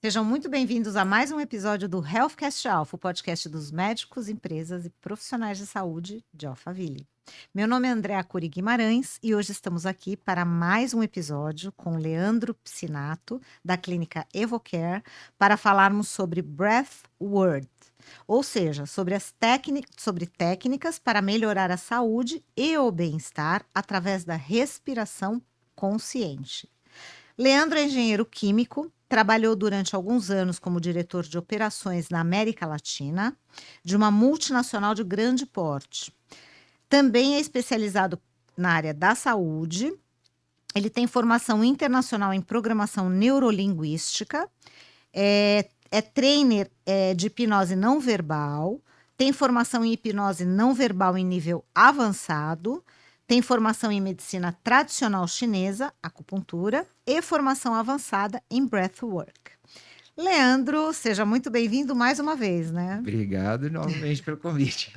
Sejam muito bem-vindos a mais um episódio do Healthcast Alpha, o podcast dos médicos, empresas e profissionais de saúde de Alphaville. Meu nome é Andréa Curi Guimarães e hoje estamos aqui para mais um episódio com Leandro Piscinato, da clínica Evocare, para falarmos sobre Breathwork, ou seja, sobre técnicas para melhorar a saúde e o bem-estar através da respiração consciente. Leandro é engenheiro químico, trabalhou durante alguns anos como diretor de operações na América Latina, de uma multinacional de grande porte. Também é especializado na área da saúde. Ele tem formação internacional em programação neurolinguística, é trainer de hipnose não verbal, tem formação em hipnose não verbal em nível avançado, tem formação em medicina tradicional chinesa, acupuntura, e formação avançada em breathwork. Leandro, seja muito bem-vindo mais uma vez, né? Obrigado novamente pelo convite.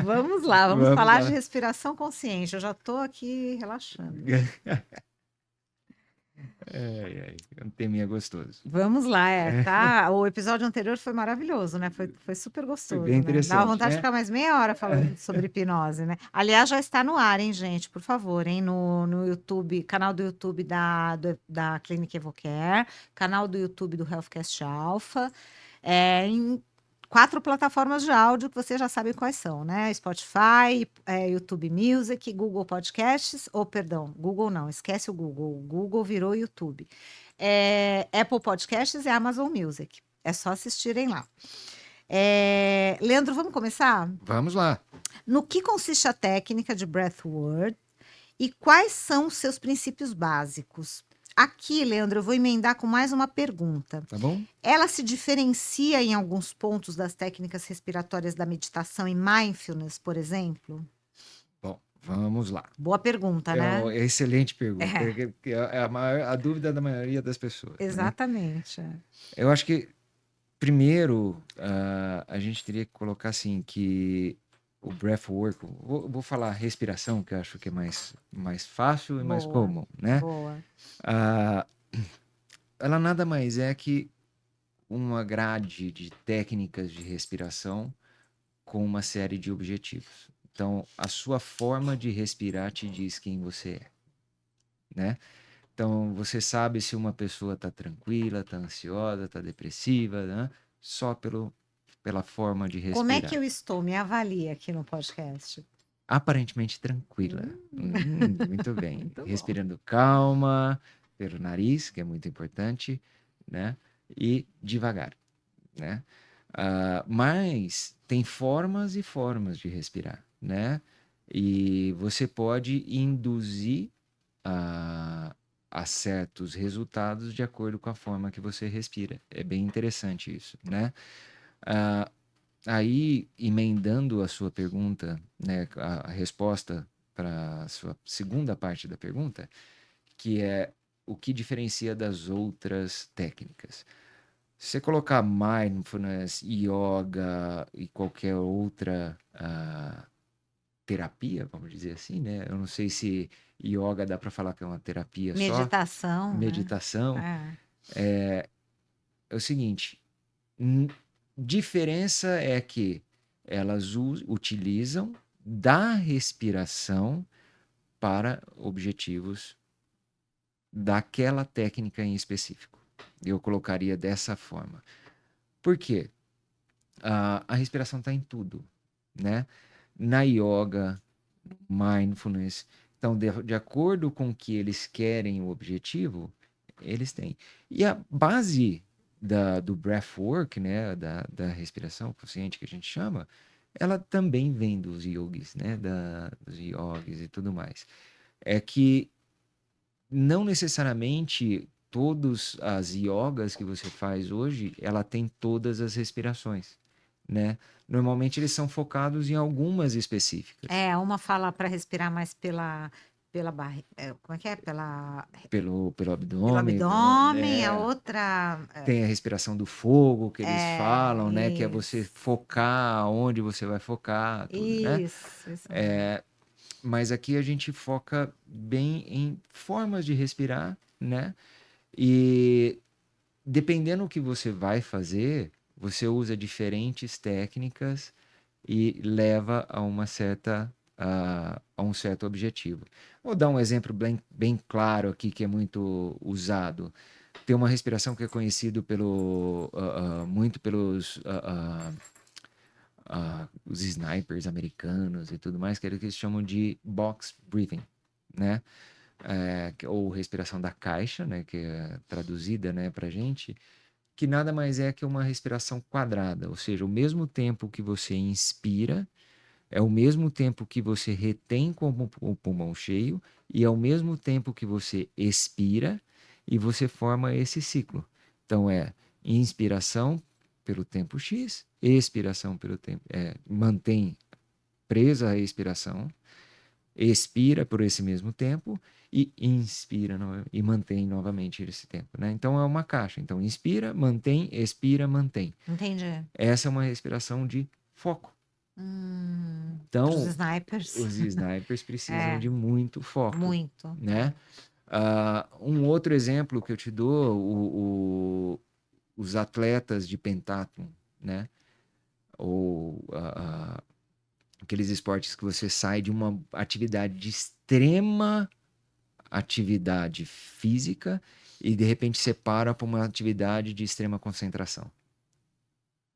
Vamos lá, vamos Vamos falar de lá. respiração consciente. Eu já estou aqui relaxando. É um teminha gostoso. Vamos lá, tá? O episódio anterior foi maravilhoso, né? Foi super Foi bem gostoso, né? Dá interessante, vontade de né? ficar mais meia hora falando sobre hipnose, né? Aliás, já está no ar, hein, gente? Por favor, hein? No YouTube, canal do YouTube da Clínica Evocare, canal do YouTube do Healthcast Alpha, em 4 plataformas de áudio que você já sabe quais são, né? Spotify, YouTube Music, Google Podcasts, ou perdão, Google não, esquece o Google. O Google virou YouTube. Apple Podcasts e Amazon Music. É só assistirem lá. Leandro, vamos começar? Vamos lá, No que consiste a técnica de Breathwork e quais são os seus princípios básicos? Aqui, Leandro, eu vou emendar com mais uma pergunta. tá bom? Ela se diferencia em alguns pontos das técnicas respiratórias da meditação e mindfulness, por exemplo? Bom, vamos lá. Boa pergunta, É né? uma excelente pergunta, É, que é a dúvida da maioria das pessoas, né? exatamente. Eu acho que, primeiro, a gente teria que colocar assim que o breathwork, vou falar respiração, que eu acho que é mais fácil e mais Boa, comum, né? boa. Ah, ela nada mais é que uma grade de técnicas de respiração com uma série de objetivos. Então, a sua forma de respirar te diz quem você é, né? Então, você sabe se uma pessoa está tranquila, está ansiosa, está depressiva, né? Só pela forma de Como é que respirar. eu estou? Me avalie aqui no podcast. Aparentemente tranquila. Hum, Muito bem. muito bom. Respirando calma, pelo nariz, que é muito importante, né? E devagar, né? Mas tem formas e formas de respirar, né? E você pode induzir a certos resultados de acordo com a forma que você respira. É bem interessante isso, né? Ah, Aí, emendando a sua pergunta, né, a resposta para a sua segunda parte da pergunta, que é o que diferencia das outras técnicas. Se você colocar mindfulness, yoga e qualquer outra terapia, vamos dizer assim, né? Eu não sei se yoga dá para falar que é uma terapia só, Meditação, né? meditação. É. É o seguinte, diferença é que elas utilizam da respiração para objetivos daquela técnica em específico. Eu colocaria dessa forma. Por quê? A respiração está em tudo, né? Na yoga, mindfulness. Então, de acordo com o que eles querem, o objetivo, eles têm. E a base do breathwork, né, da respiração consciente que a gente chama, ela também vem dos yogis, né, dos yogis e tudo mais. É que não necessariamente todas as yogas que você faz hoje, ela tem todas as respirações, né? Normalmente eles são focados em algumas específicas. Uma fala para respirar mais pela barriga. Como é que é? Pelo Pelo abdômen, abdômen, a né? outra. Tem a respiração do fogo que eles falam, né? Que é você Isso. focar onde você vai focar, tudo, né? Isso mesmo. Mas aqui a gente foca bem em formas de respirar, né? E dependendo do que você vai fazer, você usa diferentes técnicas e leva a um certo objetivo. Vou dar um exemplo bem claro aqui que é muito usado. Tem uma respiração que é conhecido muito pelos os snipers americanos e tudo mais, que é o que eles chamam de box breathing, né? Ou respiração da caixa, né? Que é traduzida, né, pra gente, que nada mais é que uma respiração quadrada, ou seja, o mesmo tempo que você inspira é o mesmo tempo que você retém com o pulmão cheio e é o mesmo tempo que você expira e você forma esse ciclo. Então é inspiração pelo tempo X, expiração pelo tempo, mantém presa a expiração, expira por esse mesmo tempo e inspira e mantém novamente esse tempo, né? Então é uma caixa. Então inspira, mantém, expira, mantém. Entendi. Essa é uma respiração de foco. Para os Então, snipers. os snipers precisam É, de muito foco, muito. né? Um outro exemplo que eu te dou, os atletas de pentathlon, né? Ou aqueles esportes que você sai de uma atividade de extrema atividade física e de repente você para para uma atividade de extrema concentração,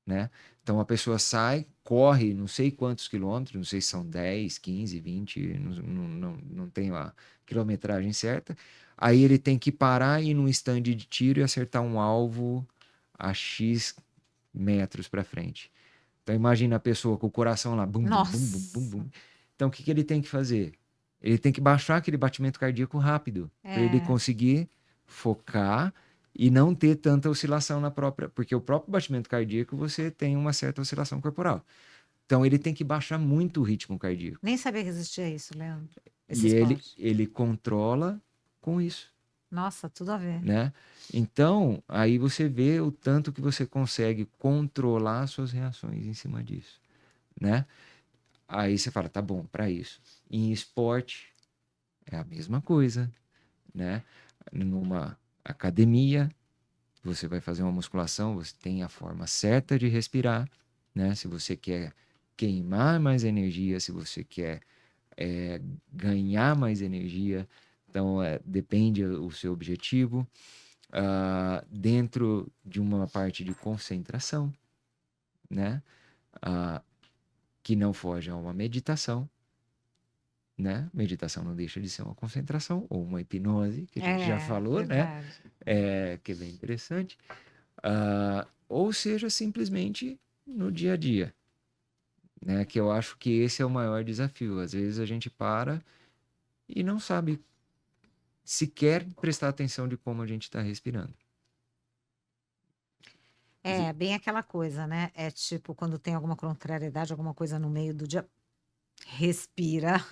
né? Então a pessoa sai, corre não sei quantos quilômetros, não sei se são 10, 15, 20, não tenho a quilometragem certa. Aí ele tem que parar e ir num stand de tiro e acertar um alvo a X metros para frente. Então imagina a pessoa com o coração lá, bum, bum, bum, bum, bum, Nossa. bum. Então o que ele tem que fazer? Ele tem que baixar aquele batimento cardíaco rápido, para ele É. conseguir focar e não ter tanta oscilação na própria, porque o próprio batimento cardíaco você tem uma certa oscilação corporal. Então ele tem que baixar muito o ritmo cardíaco. Nem sabia que existia isso, Leandro. Esse E esporte. ele controla com isso, Nossa, tudo a ver. né? Então, aí você vê o tanto que você consegue controlar suas reações em cima disso, né? Aí você fala, tá bom, para isso. Em esporte é a mesma coisa, né? Numa academia, você vai fazer uma musculação, você tem a forma certa de respirar, né? Se você quer queimar mais energia, se você quer ganhar mais energia, então depende o seu objetivo. Dentro de uma parte de concentração, né? Que não foge a uma meditação, né? Meditação não deixa de ser uma concentração ou uma hipnose, que a gente já falou, né? Verdade. Que é bem interessante. Ou seja, simplesmente no dia a dia, né? Que eu acho que esse é o maior desafio. Às vezes a gente para e não sabe sequer prestar atenção de como a gente está respirando. É, bem aquela coisa, né? É tipo quando tem alguma contrariedade, alguma coisa no meio do dia. Respira.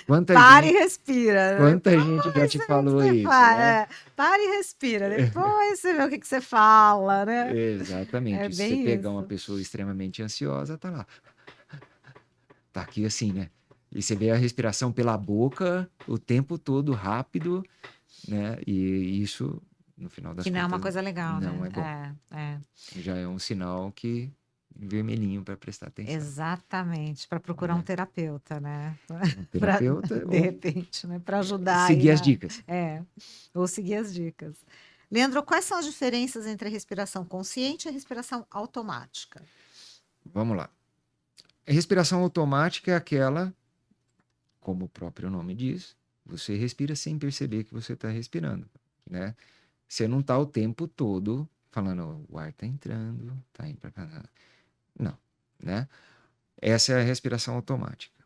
Quanta Para e gente, respira. quanta gente já Depois te você vê o que falou você isso, faz. né? Para e respira. Depois você vê o que você fala, né? É Exatamente. Se você bem pegar uma isso. pessoa extremamente ansiosa, tá lá. Tá aqui assim, né? E você vê a respiração pela boca o tempo todo, rápido, né? E isso, no final das Que não é uma contas, coisa legal, não né? é bom. É. Já é um sinal que vermelhinho para prestar atenção, Exatamente. Para procurar um né? terapeuta, né? Um Pra, terapeuta de ou repente, né? Para ajudar aí seguir as na. dicas. Ou seguir as dicas. Leandro, quais são as diferenças entre a respiração consciente e a respiração automática? Vamos lá. A respiração automática é aquela, como o próprio nome diz, você respira sem perceber que você está respirando, né? Você não está o tempo todo falando, o ar está entrando, está indo para cá. Não, né? Essa é a respiração automática.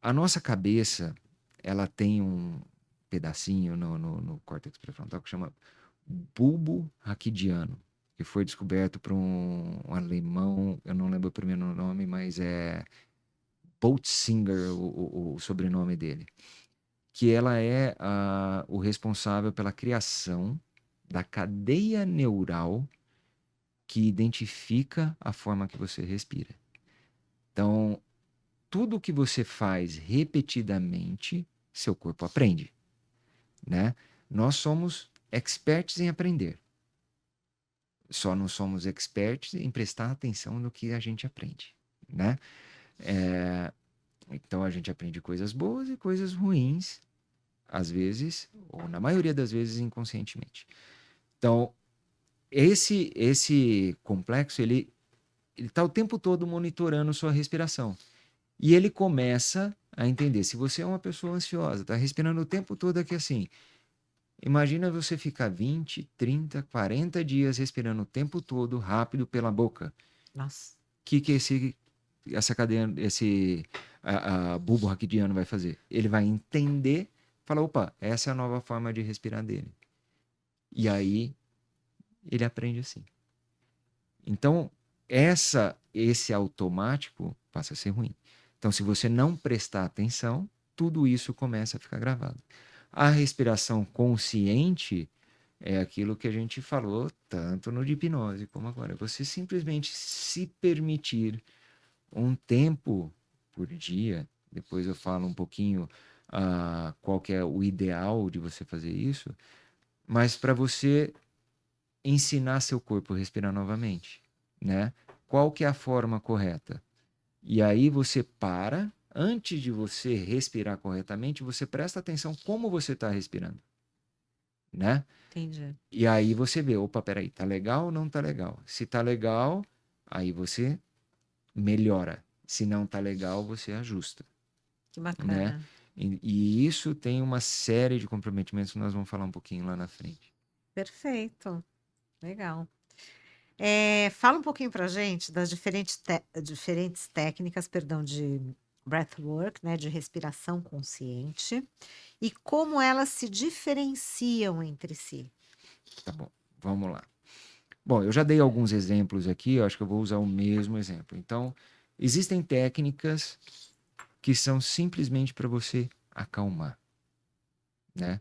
A nossa cabeça, ela tem um pedacinho no córtex pré-frontal que chama bulbo raquidiano, que foi descoberto por um alemão, eu não lembro o primeiro nome, mas é Boltzinger, o sobrenome dele, que ela é o responsável pela criação da cadeia neural que identifica a forma que você respira. Então, tudo que você faz repetidamente, seu corpo aprende, né? Nós somos experts em aprender. Só não somos experts em prestar atenção no que a gente aprende, né? Então a gente aprende coisas boas e coisas ruins, às vezes, ou na maioria das vezes, inconscientemente. Então, esse complexo, ele está o tempo todo monitorando sua respiração. E ele começa a entender. Se você é uma pessoa ansiosa, está respirando o tempo todo aqui assim, imagina você ficar 20, 30, 40 dias respirando o tempo todo rápido pela boca. Nossa. O que essa cadeia, a bulbo raquidiano vai fazer? Ele vai entender, falar, opa, essa é a nova forma de respirar dele. E aí ele aprende assim. Então, esse automático passa a ser ruim. Então, se você não prestar atenção, tudo isso começa a ficar gravado. A respiração consciente é aquilo que a gente falou tanto no de hipnose como agora. Você simplesmente se permitir um tempo por dia, depois eu falo um pouquinho qual que é o ideal de você fazer isso, mas para você ensinar seu corpo a respirar novamente, né? Qual que é a forma correta? E aí você para, antes de você respirar corretamente, você presta atenção como você está respirando, né? Entendi. E aí você vê, opa, peraí, tá legal ou não tá legal? Se tá legal, aí você melhora. Se não tá legal, você ajusta, Que né? bacana. E isso tem uma série de comprometimentos que nós vamos falar um pouquinho lá na frente. Perfeito. Legal. Fala um pouquinho pra gente das diferentes técnicas, perdão, de breathwork, né, de respiração consciente, e como elas se diferenciam entre si. Tá bom, vamos lá. Bom, eu já dei alguns exemplos aqui, eu acho que eu vou usar o mesmo exemplo. Então, existem técnicas que são simplesmente para você acalmar, né?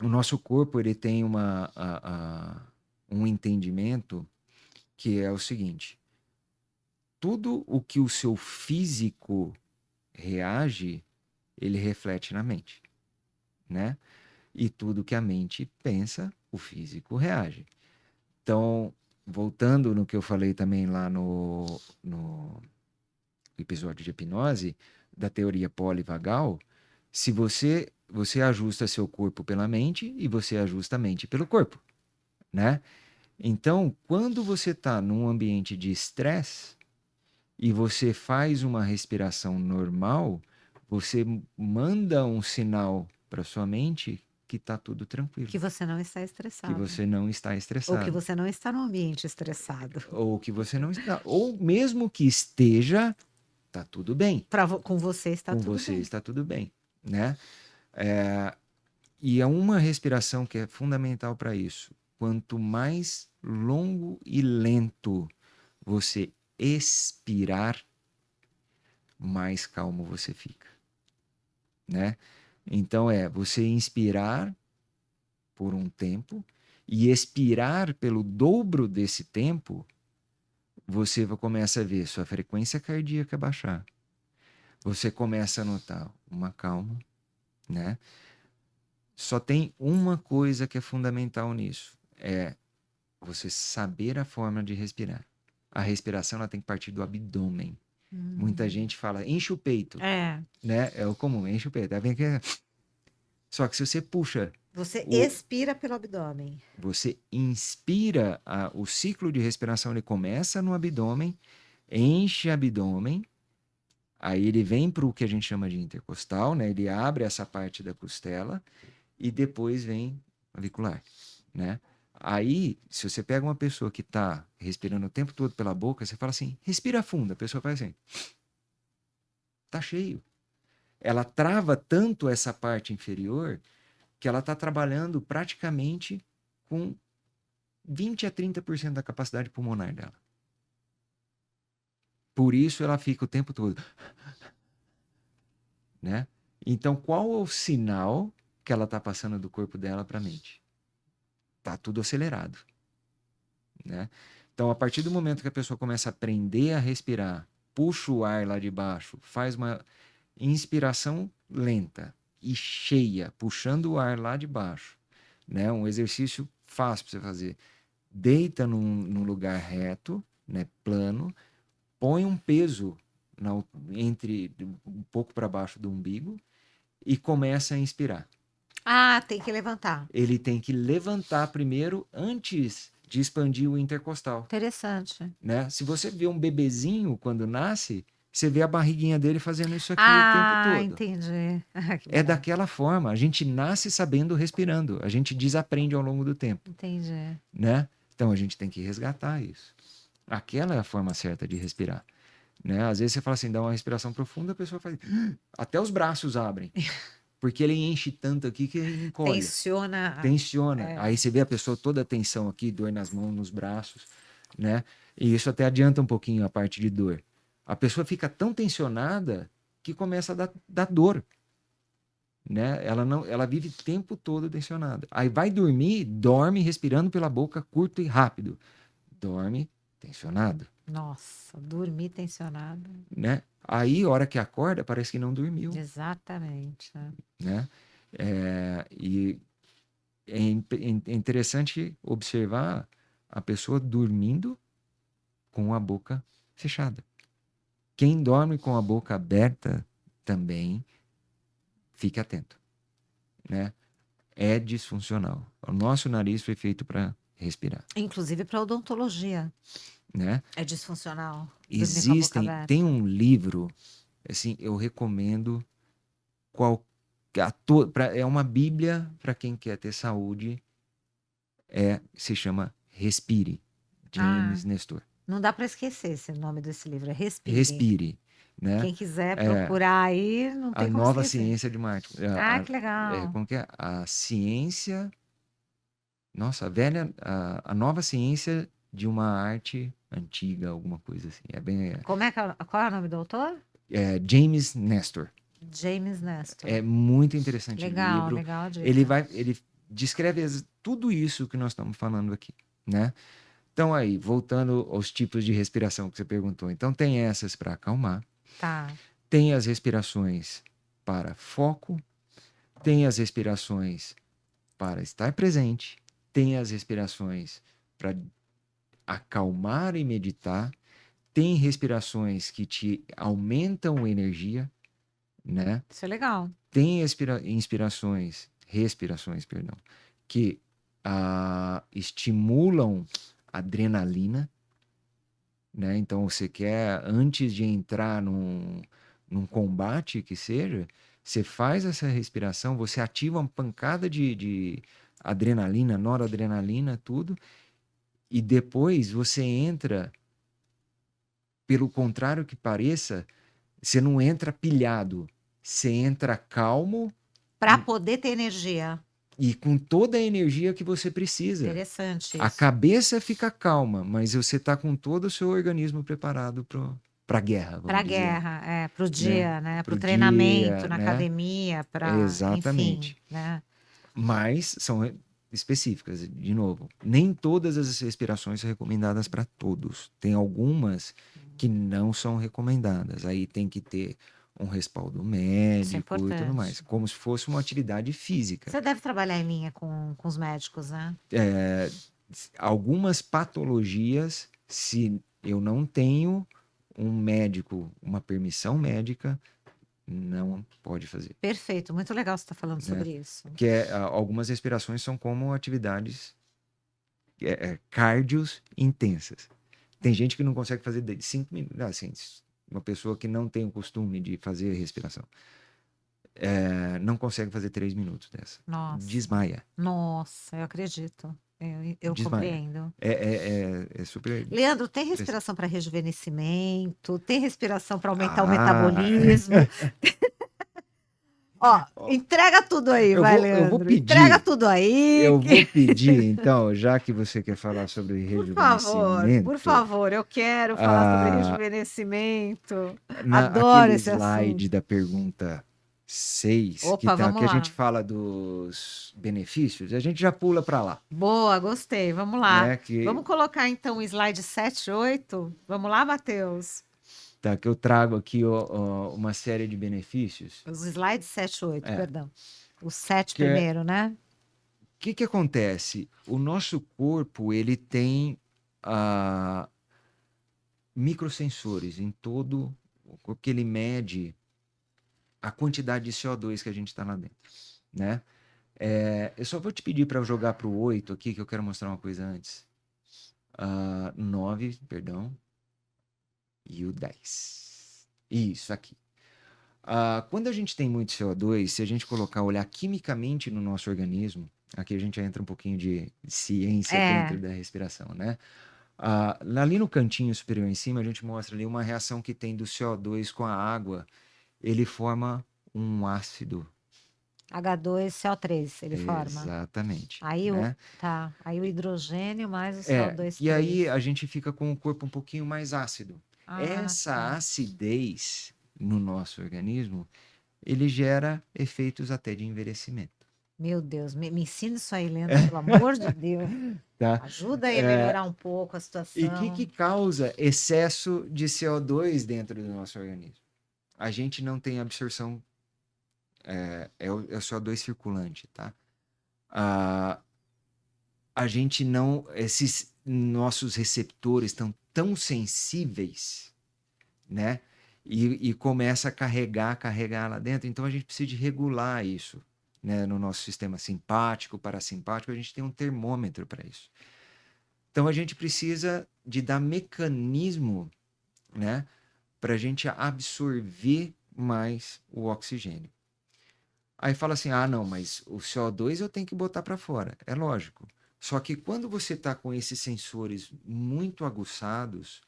O nosso corpo ele tem um entendimento que é o seguinte: tudo o que o seu físico reage, ele reflete na mente, né? E tudo que a mente pensa, o físico reage. Então, voltando no que eu falei também lá no episódio de hipnose, da teoria polivagal, se você ajusta seu corpo pela mente e você ajusta a mente pelo corpo, né? Então, quando você está num ambiente de estresse e você faz uma respiração normal, você manda um sinal para sua mente que está tudo tranquilo, Que você não está que estressado. você não está Ou que estressado, você não está num ambiente estressado. ou que você não está, ou mesmo que esteja, está tudo bem. Com você está Com tudo você bem. está tudo bem, né? E é uma respiração que é fundamental para isso. Quanto mais longo e lento você expirar, mais calmo você fica, né? Então você inspirar por um tempo e expirar pelo dobro desse tempo, você começa a ver sua frequência cardíaca baixar. Você começa a notar uma calma, né? Só tem uma coisa que é fundamental nisso, é você saber a forma de respirar. A respiração ela tem que partir do abdômen. Muita gente fala, enche o peito, É. né? É o comum, enche o peito. Aí vem que... Só que se você puxa, Você o, expira pelo abdômen. você inspira, o ciclo de respiração ele começa no abdômen, enche o abdômen, aí ele vem para o que a gente chama de intercostal, né? Ele abre essa parte da costela e depois vem auricular, né? Aí, se você pega uma pessoa que está respirando o tempo todo pela boca, você fala assim, respira fundo, a pessoa faz assim, tá cheio. Ela trava tanto essa parte inferior que ela está trabalhando praticamente com 20 a 30% da capacidade pulmonar dela. Por isso ela fica o tempo todo, né? Então, qual é o sinal que ela está passando do corpo dela para a mente? Tá tudo acelerado, né? Então, a partir do momento que a pessoa começa a aprender a respirar, puxa o ar lá de baixo, faz uma inspiração lenta, e cheia, puxando o ar lá de baixo, né? Um exercício fácil para você fazer. Deita num lugar reto, né? Plano, põe um peso entre um pouco para baixo do umbigo e começa a inspirar. Ah, tem que levantar. Ele tem que levantar primeiro antes de expandir o intercostal, Interessante. né? Se você vê um bebezinho quando nasce, você vê a barriguinha dele fazendo isso aqui o tempo Ah, todo. entendi. Que É bom. daquela forma. A gente nasce sabendo respirando. A gente desaprende ao longo do tempo, Entendi. né? Então a gente tem que resgatar isso. Aquela é a forma certa de respirar, né? Às vezes você fala assim, dá uma respiração profunda, a pessoa faz... Até os braços abrem. Porque ele enche tanto aqui que ele encolhe. Tensiona. Tensiona. Aí você vê a pessoa toda a tensão aqui, dor nas mãos, nos braços, né? E isso até adianta um pouquinho a parte de dor. A pessoa fica tão tensionada que começa a dar dor, né? Ela vive o tempo todo tensionada. Aí vai dormir, dorme respirando pela boca curto e rápido. Dorme tensionado, Nossa, dormir tensionado. né? Aí, a hora que acorda, parece que não dormiu, Exatamente. né? E é interessante observar a pessoa dormindo com a boca fechada. Quem dorme com a boca aberta também fique atento, né? É disfuncional. O nosso nariz foi feito para respirar, Inclusive para odontologia. né? É disfuncional. Dormir com a boca aberta. Tem um livro, assim, eu recomendo é uma bíblia para quem quer ter saúde, se chama Respire, James Nestor. Não dá para esquecer esse nome desse livro, é Respire. Respire, né? Quem quiser procurar aí, não tem A como nova esquecer. ciência de marketing. Que legal. Como que é? A ciência... Nossa, a nova ciência de uma arte antiga, alguma coisa assim. Qual é o nome do autor? James Nestor. James Nestor. É muito interessante o livro. Legal a dica. Ele descreve tudo isso que nós estamos falando aqui, né? Então aí, voltando aos tipos de respiração que você perguntou. Então tem essas para acalmar. Tá. Tem as respirações para foco. Tem as respirações para estar presente. Tem as respirações para acalmar e meditar. Tem respirações que te aumentam energia, né? Isso é legal. Tem respirações, que estimulam adrenalina, né? Então você quer, antes de entrar num combate que seja, você faz essa respiração, você ativa uma pancada de adrenalina, noradrenalina, tudo, e depois você entra, pelo contrário que pareça, você não entra pilhado, você entra calmo para poder ter energia. E com toda a energia que você precisa. Interessante isso. A cabeça fica calma, mas você está com todo o seu organismo preparado para a guerra. Para a guerra, para o dia, né? Para o treinamento na academia, para. Exatamente. Enfim, né? Mas são específicas, de novo. Nem todas as respirações são recomendadas para todos. Tem algumas que não são recomendadas. Aí tem que ter um respaldo médico e tudo mais, como se fosse uma atividade física. Você deve trabalhar em linha com os médicos, né? Algumas patologias, se eu não tenho um médico, uma permissão médica, não pode fazer. Perfeito, muito legal você estar falando sobre isso. Porque algumas respirações são como atividades cardios intensas. Tem gente que não consegue fazer de 5 minutos, assim, uma pessoa que não tem o costume de fazer respiração, não consegue fazer 3 minutos dessa. Nossa. Desmaia. Nossa, eu acredito. Eu compreendo. É super... Leandro, tem respiração para rejuvenescimento? Tem respiração para aumentar o metabolismo? Entrega tudo aí, Leandro. Eu vou pedir. Entrega tudo aí. Eu vou pedir, então, já que você quer falar sobre rejuvenescimento. Por favor, eu quero falar sobre rejuvenescimento. Adoro esse slide assunto. da pergunta 6, que a gente fala dos benefícios, a gente já pula para lá. Boa, gostei. Vamos lá. Vamos colocar, então, o slide 7, 8? Vamos lá, Matheus? tá? Que eu trago aqui uma série de benefícios. Os slides 7 e 8, É, perdão. O 7 que é, primeiro, né? o que que acontece? O nosso corpo, ele tem microsensores em todo o que ele mede a quantidade de CO2 que a gente está lá dentro, né? Eu só vou te pedir para jogar para o 8 aqui, que eu quero mostrar uma coisa antes. 9, perdão, e o 10. Isso aqui. Quando a gente tem muito CO2, se a gente olhar quimicamente no nosso organismo, aqui a gente entra um pouquinho de ciência É, dentro da respiração, né? Ali no cantinho superior em cima, a gente mostra ali uma reação que tem do CO2 com a água. Ele forma um ácido. H2CO3 ele forma. Exatamente, Aí né? aí o hidrogênio mais o CO2 E aí 3. a gente fica com o corpo um pouquinho mais ácido. Ah, Essa tá. acidez no nosso organismo, ele gera efeitos até de envelhecimento. Meu Deus, me ensina isso aí, Leandro, pelo amor de Deus. Tá? Ajuda aí a É, melhorar um pouco a e o que situação. causa excesso de CO2 dentro do nosso organismo? A gente não tem absorção, é o CO2 circulante, tá? Ah, a gente não, esses nossos receptores estão tão sensíveis, né? E começa a carregar lá dentro. Então a gente precisa de regular isso, né? No nosso sistema simpático, parasimpático, a gente tem um termômetro para isso. Então a gente precisa de dar mecanismo, né? Para a gente absorver mais o oxigênio. Aí fala assim: ah, não, mas o CO2 eu tenho que botar para fora. É lógico. Só que quando você está com esses sensores muito aguçados,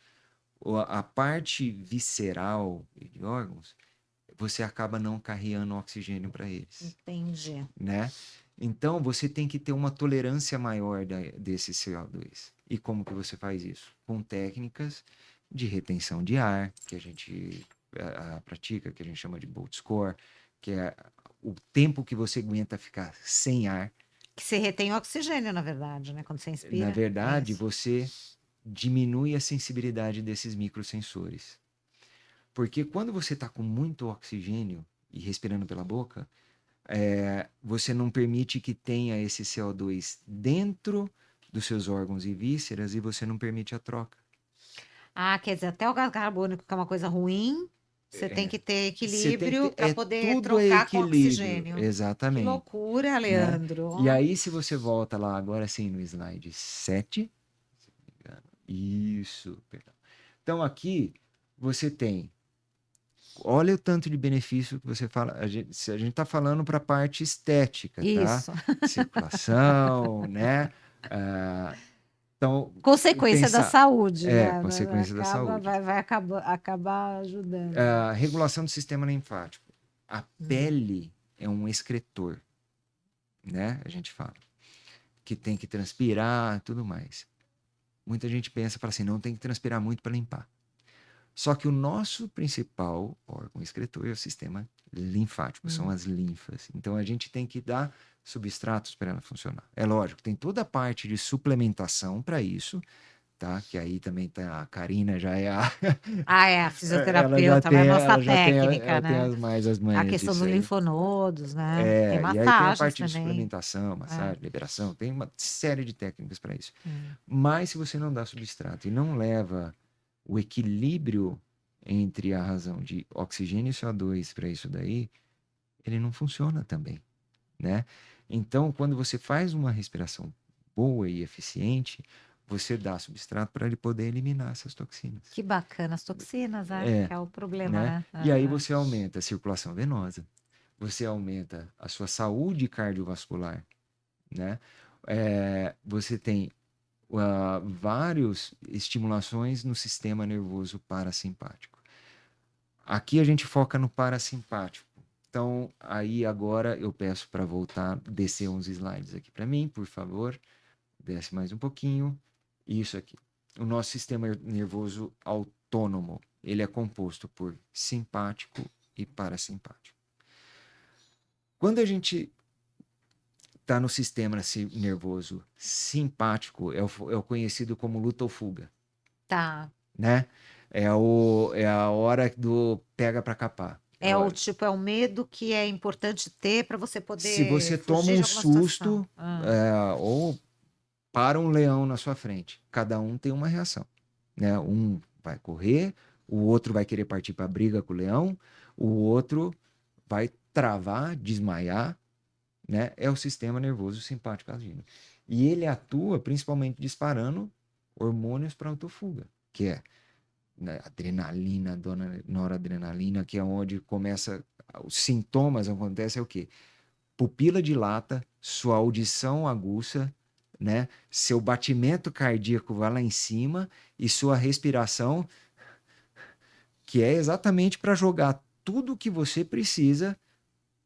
a parte visceral de órgãos, você acaba não carreando oxigênio para eles, Entendi. né? Então você tem que ter uma tolerância maior desse CO2. E como que você faz isso? Com técnicas de retenção de ar, que a gente pratica, que a gente chama de Bolt Score, que é o tempo que você aguenta ficar sem ar. Que você retém o oxigênio, na verdade, né? Quando você Na inspira. É verdade, isso. você diminui a sensibilidade desses microsensores. Porque quando você está com muito oxigênio e respirando pela boca, você não permite que tenha esse CO2 dentro dos seus órgãos e vísceras e você não permite a troca. Ah, quer dizer, até o gás carbônico, que é uma coisa ruim, você tem que ter Você tem que equilíbrio ter, para poder tudo é trocar com equilíbrio, oxigênio. Que exatamente, loucura, né? Leandro. E Ó. aí, se você volta lá agora sim no slide 7, isso, perdão. Então aqui você tem, olha o tanto de benefício que você fala, se a gente está falando para a parte estética, tá? Isso. Circulação, né? Ah, então, Consequência da pensar, saúde, né? consequência da Acaba, saúde. vai acabar ajudando. Regulação do sistema linfático. A pele é um excretor, né? A gente fala. Que tem que transpirar, tudo mais. Muita gente pensa, fala assim, não tem que transpirar muito para limpar. Só que o nosso principal órgão excretor é o sistema linfático, são as linfas. Então a gente tem que dar substratos para ela funcionar. É lógico, tem toda a parte de suplementação para isso, tá? Que aí também tá a Karina já é a Ah, é, a ela já fisioterapeuta, vai tem, mostrar ela técnica, tem né? as A manhas questão disso dos aí. linfonodos, né? Tem E aí tem a massagens parte de também. suplementação, É. massagem, liberação, tem uma série de técnicas para isso. Hum. Mas se você não dá substrato e não leva o equilíbrio entre a razão de oxigênio e CO2 para isso daí, ele não funciona também, né? Então, quando você faz uma respiração boa e eficiente, você dá substrato para ele poder eliminar essas toxinas. Que bacana, as toxinas, É, que é o problema, né? né? E aí você aumenta a circulação venosa, você aumenta a sua saúde cardiovascular, né? Você tem várias estimulações no sistema nervoso parasimpático. Aqui a gente foca no parasimpático. Então, aí agora eu peço para voltar, descer uns slides aqui para mim, por favor. Desce mais um pouquinho. Isso aqui. O nosso sistema nervoso autônomo, ele é composto por simpático e parasimpático. Quando a gente está no sistema nervoso simpático, é o conhecido como luta ou fuga. Tá. né? É a hora do pega para capar. É o tipo, é o medo que é importante ter para você Se poder você toma fugir um de alguma situação. susto, ou para um leão na sua frente, cada um tem uma reação, né? Um vai correr, o outro vai querer partir para a briga com o leão, o outro vai travar, desmaiar, né? É o sistema nervoso simpático agindo. E ele atua principalmente disparando hormônios para autofuga, que é, né, adrenalina, noradrenalina, que é onde começa os sintomas acontecem é o quê? Pupila dilata, sua audição aguça, né? Seu batimento cardíaco vai lá em cima e sua respiração, que é exatamente para jogar tudo que você precisa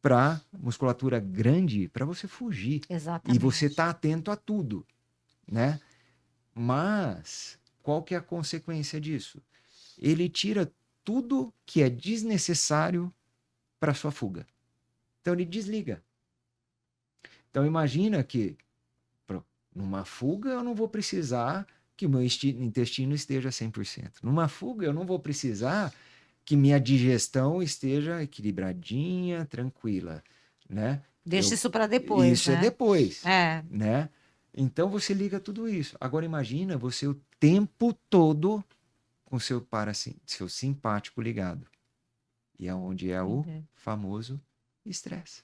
para musculatura grande, para você fugir. E você Exatamente. tá atento a tudo, né? Mas qual que é a consequência disso? Ele tira tudo que é desnecessário para sua fuga. Então ele desliga. Então imagina que numa fuga eu não vou precisar que o meu intestino esteja 100%. Numa fuga eu não vou precisar que minha digestão esteja equilibradinha, tranquila, né? Deixa isso para depois, Isso é né? depois, É, né? Então você liga tudo isso. Agora imagina você o tempo todo com seu simpático ligado. E é onde é o entendi. famoso estresse,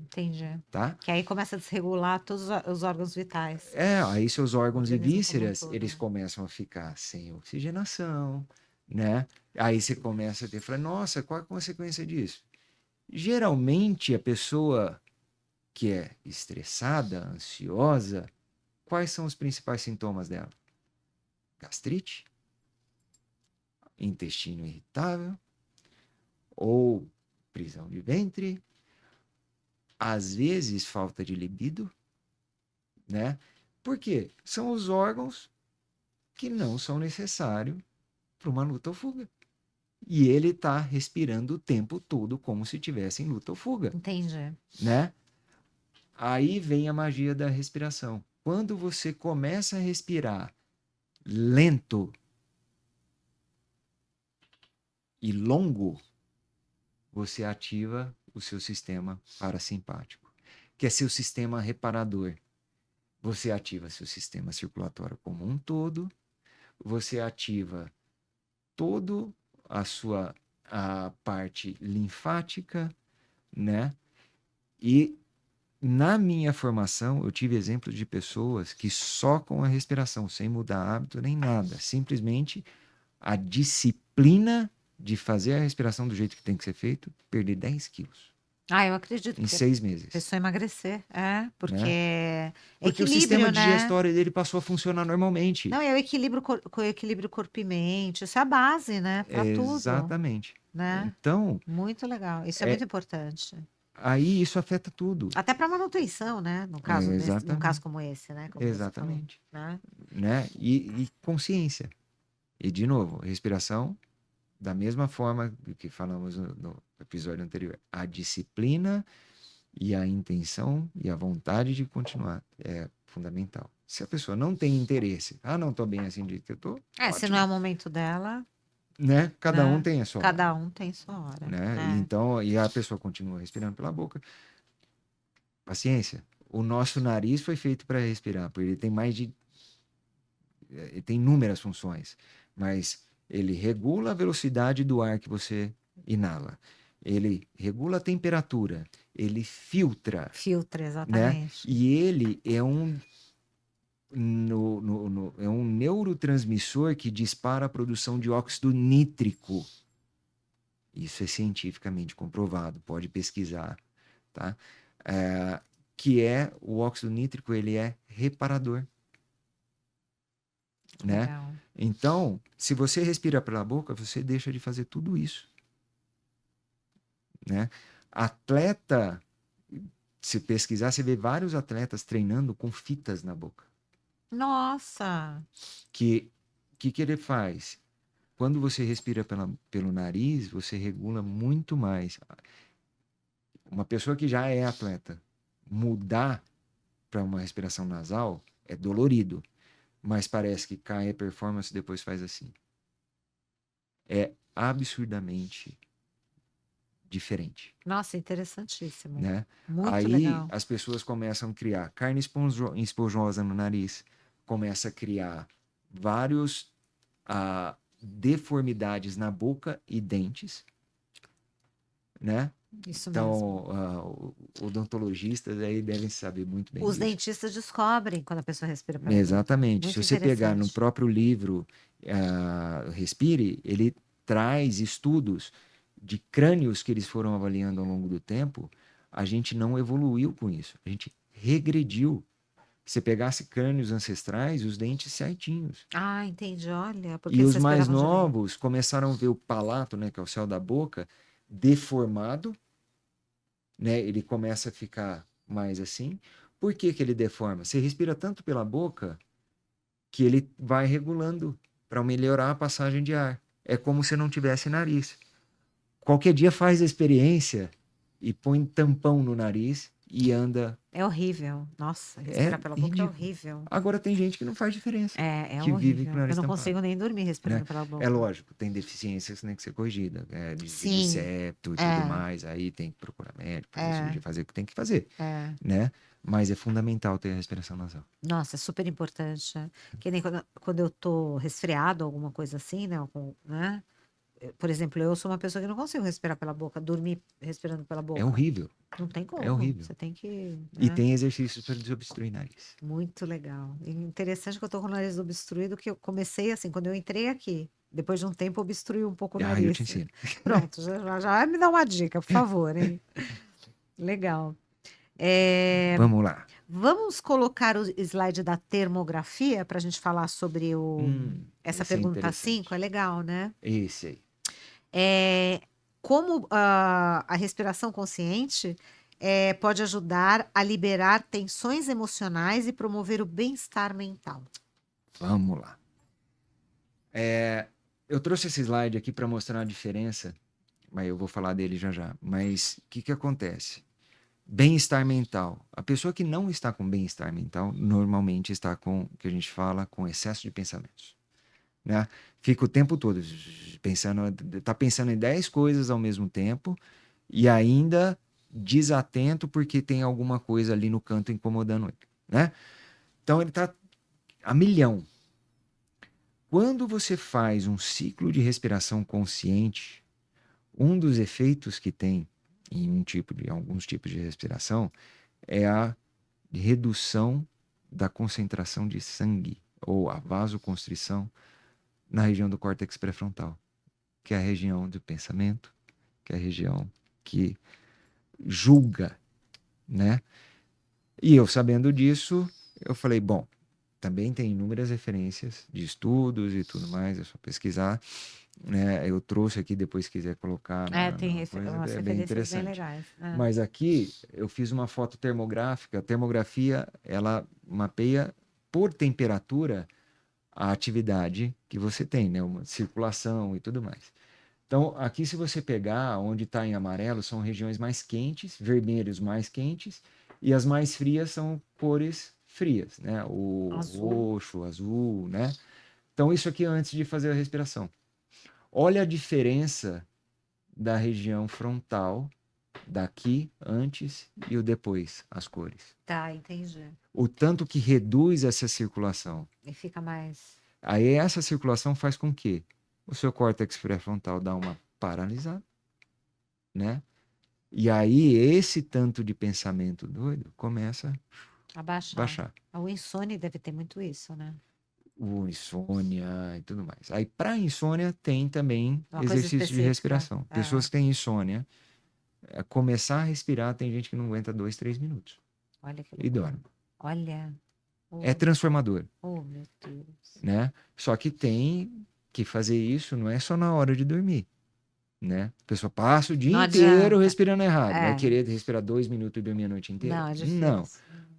Entendi. tá? Que aí começa a desregular todos os órgãos vitais, Aí seus o órgãos e organismo como um vísceras, todo, eles né? começam a ficar sem oxigenação, né? Aí você começa a ter, fala, nossa, qual é a consequência disso? Geralmente a pessoa que é estressada, ansiosa, quais são os principais sintomas dela? Gastrite, intestino irritável ou prisão de ventre, às vezes falta de libido, né? Por quê? São os órgãos que não são necessários para uma luta ou fuga. E ele está respirando o tempo todo como se tivesse em luta ou fuga, Entendi. né? Aí vem a magia da respiração. Quando você começa a respirar lento e longo, você ativa o seu sistema parasimpático, que é seu sistema reparador. Você ativa seu sistema circulatório como um todo, você ativa todo a parte linfática, né? E na minha formação, eu tive exemplos de pessoas que só com a respiração, sem mudar hábito nem nada, simplesmente a disciplina de fazer a respiração do jeito que tem que ser feito, perder 10 quilos Ah, eu acredito, em porque a 6 meses, pessoa emagrecer, porque né? é Porque o sistema equilíbrio, né? digestório dele passou a funcionar normalmente. Não, é o equilíbrio, o equilíbrio corpo e mente, isso é a base, né, para tudo, Exatamente. né? Então, Muito legal, isso é é, muito importante. aí isso afeta tudo. Até para manutenção, né? No caso Exatamente. como esse, né? Como você falou, Exatamente. né? Né? E consciência. E, de novo, respiração, da mesma forma que falamos no episódio anterior. A disciplina e a intenção e a vontade de continuar é fundamental. Se a pessoa não tem interesse, não estou bem assim do jeito que eu estou, Se não é ótimo. o momento dela, Né? Cada um né? tem a sua hora. Cada um tem sua hora, Né? né? Então, e a pessoa continua respirando pela boca. Paciência. O nosso nariz foi feito para respirar, porque ele tem ele tem inúmeras funções, mas ele regula a velocidade do ar que você inala. Ele regula a temperatura, ele filtra, Filtra, né? exatamente. E ele é é um neurotransmissor que dispara a produção de óxido nítrico. Isso é cientificamente comprovado, pode pesquisar, tá? Que é o óxido nítrico, ele é reparador, né? Legal. Então, se você respira pela boca, você deixa de fazer tudo isso, né? Atleta, se pesquisar, você vê vários atletas treinando com fitas na boca. Nossa! Que ele faz? Quando você respira pelo nariz, você regula muito mais. Uma pessoa que já é atleta, mudar para uma respiração nasal é dolorido, mas parece que cai a performance e depois faz assim. é absurdamente diferente, Nossa, interessantíssimo. né? Muito Aí legal. as pessoas começam a criar carne esponjosa no nariz, começa a criar vários deformidades na boca e dentes, né? Isso mesmo. Então, odontologistas aí devem saber muito bem Os disso. dentistas descobrem quando a pessoa respira pela boca. Exatamente. Se Muito você pegar no interessante. próprio livro Respire, ele traz estudos de crânios que eles foram avaliando ao longo do tempo. A gente não evoluiu com isso, a gente regrediu. Se pegasse crânios ancestrais, os dentes certinhos. Ah, entendi. Olha, porque E eles os mais respiravam direito. novos começaram a ver o palato, né, que é o céu da boca, deformado, né? Ele começa a ficar mais assim. Por que que ele deforma? Você respira tanto pela boca que ele vai regulando para melhorar a passagem de ar. É como se não tivesse nariz. Qualquer dia faz a experiência e põe tampão no nariz e anda. É horrível. Nossa, É respirar pela boca é ridículo. horrível. Agora tem gente que não faz diferença, É que vive com o horrível. Eu nariz não tampado, consigo nem dormir né? respirando pela É boca. lógico, tem deficiências que tem que ser corrigida, de Sim, septo e tudo é, mais, aí tem que procurar médico, fazer é, cirurgia, fazer o que tem que fazer, é. né? Mas é fundamental ter a respiração nasal. Nossa, é super importante. Que nem quando eu tô resfriado, alguma coisa assim, né? Né? Por exemplo, eu sou uma pessoa que não consigo respirar pela boca, dormir respirando pela É boca. horrível, Não tem é como. horrível. Você tem que, E né? tem exercícios para desobstruir nariz. Muito legal. E interessante que eu tô com o nariz obstruído, que eu comecei assim, quando eu entrei aqui. Depois de um tempo, obstruiu um pouco o Ah, eu te nariz. ensino. Pronto, já vai me dar uma dica, por favor, hein? Legal. É, Vamos lá. vamos colocar o slide da termografia para a gente falar sobre essa Esse é pergunta 5. É interessante. legal, né? Esse aí. É, como a respiração consciente pode ajudar a liberar tensões emocionais e promover o bem-estar mental. Vamos lá. Eu trouxe esse slide aqui para mostrar a diferença, mas eu vou falar dele já já. Mas o que acontece? Bem-estar mental. A pessoa que não está com bem-estar mental normalmente está com o que a gente fala com excesso de pensamentos, né? Fica o tempo todo pensando, tá pensando em 10 coisas ao mesmo tempo e ainda desatento porque tem alguma coisa ali no canto incomodando ele, né? Então ele está a milhão. Quando você faz um ciclo de respiração consciente, um dos efeitos que tem em alguns tipos de respiração é a redução da concentração de sangue ou a vasoconstrição na região do córtex pré-frontal, que é a região do pensamento, que é a região que julga, né? E eu sabendo disso, eu falei, bom, também tem inúmeras referências de estudos e tudo mais, é só pesquisar, né? Eu trouxe aqui, depois se quiser colocar Tem na coisa, umas é bem referências bem interessante. legais. Mas aqui eu fiz uma foto termográfica. A termografia, ela mapeia por temperatura a atividade que você tem, né? Uma circulação e tudo mais. Então, aqui se você pegar, onde está em amarelo, são regiões mais quentes, vermelhos mais quentes, e as mais frias são cores frias, né? O Azul. roxo, azul, né? Então, isso aqui é antes de fazer a respiração. Olha a diferença da região frontal, daqui, antes e o depois, as cores. Tá, entendi. O tanto que reduz essa circulação. E fica mais. Aí essa circulação faz com que o seu córtex pré-frontal dá uma paralisada, né? E aí esse tanto de pensamento doido começa a baixar. O insônia deve ter muito isso, né? O insônia e tudo mais. Aí para insônia tem também Uma coisa exercício de específica. respiração. Pessoas que têm insônia, começar a respirar, tem gente que não aguenta 2, 3 minutos Olha que e loucura. dorme. Olha. É transformador, Oh, meu Deus. né? Só que tem que fazer isso não é só na hora de dormir, né? A pessoa passa o dia Não inteiro adianta. respirando errado, vai É. querer respirar 2 minutos e dormir a noite inteira? Não, é difícil. Não.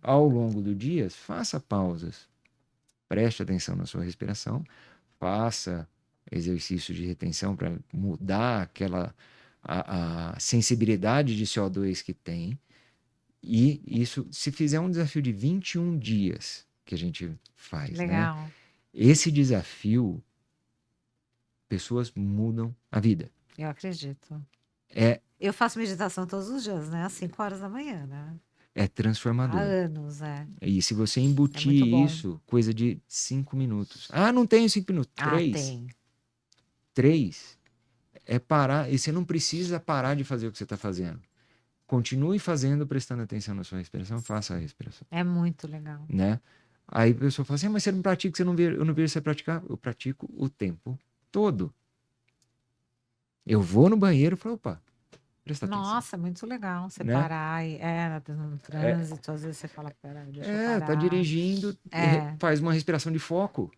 Ao longo do dia, faça pausas, preste atenção na sua respiração, faça exercício de retenção para mudar a sensibilidade de CO2 que tem. E isso, se fizer um desafio de 21 dias que a gente faz, né? Legal. Esse desafio pessoas mudam a vida. Eu acredito. É, Eu faço meditação todos os dias, né? Às 5 horas da manhã, né? é Há transformador. anos, é. E se você É muito embutir bom. isso, coisa de 5 minutos. Ah, não tenho 5 minutos. Ah, 3. tem. 3 é parar. E você não precisa parar de fazer o que você está fazendo. Continue fazendo, prestando atenção na sua respiração. Faça a respiração, É muito legal. né? Aí a pessoa fala assim, mas você não pratica, você não vê, eu não vejo você praticar. Eu pratico o tempo todo. Eu vou no banheiro e falo, opa, presta atenção, Nossa, é muito legal você né? parar e, no É, trânsito, às vezes você fala, peraí, deixa eu tá parar. dirigindo, É, faz uma respiração de foco.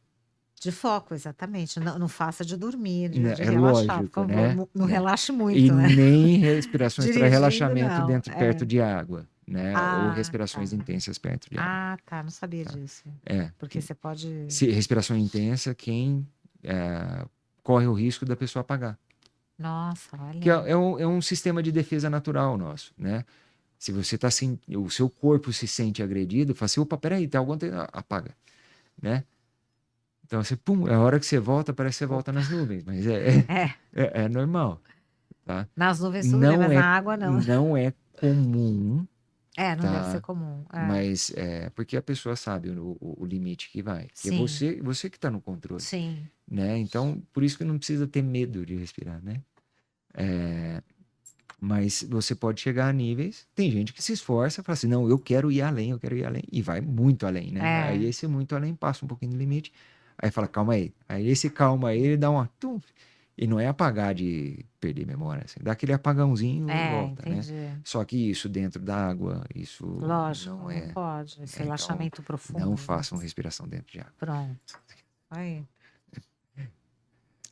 de foco, exatamente. Não, não faça de dormir, Né? de É relaxar, por lógico, favor. né? Não, não Né? relaxe E muito, né? nem respirações para Dirigindo, relaxamento não. perto de água, né? Ou Ah, respirações tá. intensas perto de água. Ah, tá. Não sabia Tá? disso. É. Porque você pode. Se respiração intensa, quem corre o risco da pessoa apagar. Nossa, Que olha. é um sistema de defesa natural nosso, né? Se você tá o seu corpo se sente agredido, fala assim, opa, peraí, tá alguma coisa, apaga, né? Então você, pum, é a hora que você volta, parece que você volta nas nuvens, mas É, é normal, tá? nas nuvens tudo bem, Não mas na é, água não. não é comum, É, não deve ser tá? comum. É. Mas porque a pessoa sabe o limite que vai. Que é Sim, você que está no controle, sim. né? Então, por isso que não precisa ter medo de respirar, né? Mas você pode chegar a níveis. Tem gente que se esforça, fala assim, não, eu quero ir além, e vai muito além, né? É, Aí esse muito além passa um pouquinho do limite, aí fala, calma aí. Aí esse calma aí, ele dá uma tum, e não é apagar de perder memória, assim, dá aquele apagãozinho e volta, né? entendi. Só que isso dentro da água, isso Lógico, não não é. pode. Esse Então, relaxamento profundo, não né? façam respiração dentro de água. Pronto. Aí.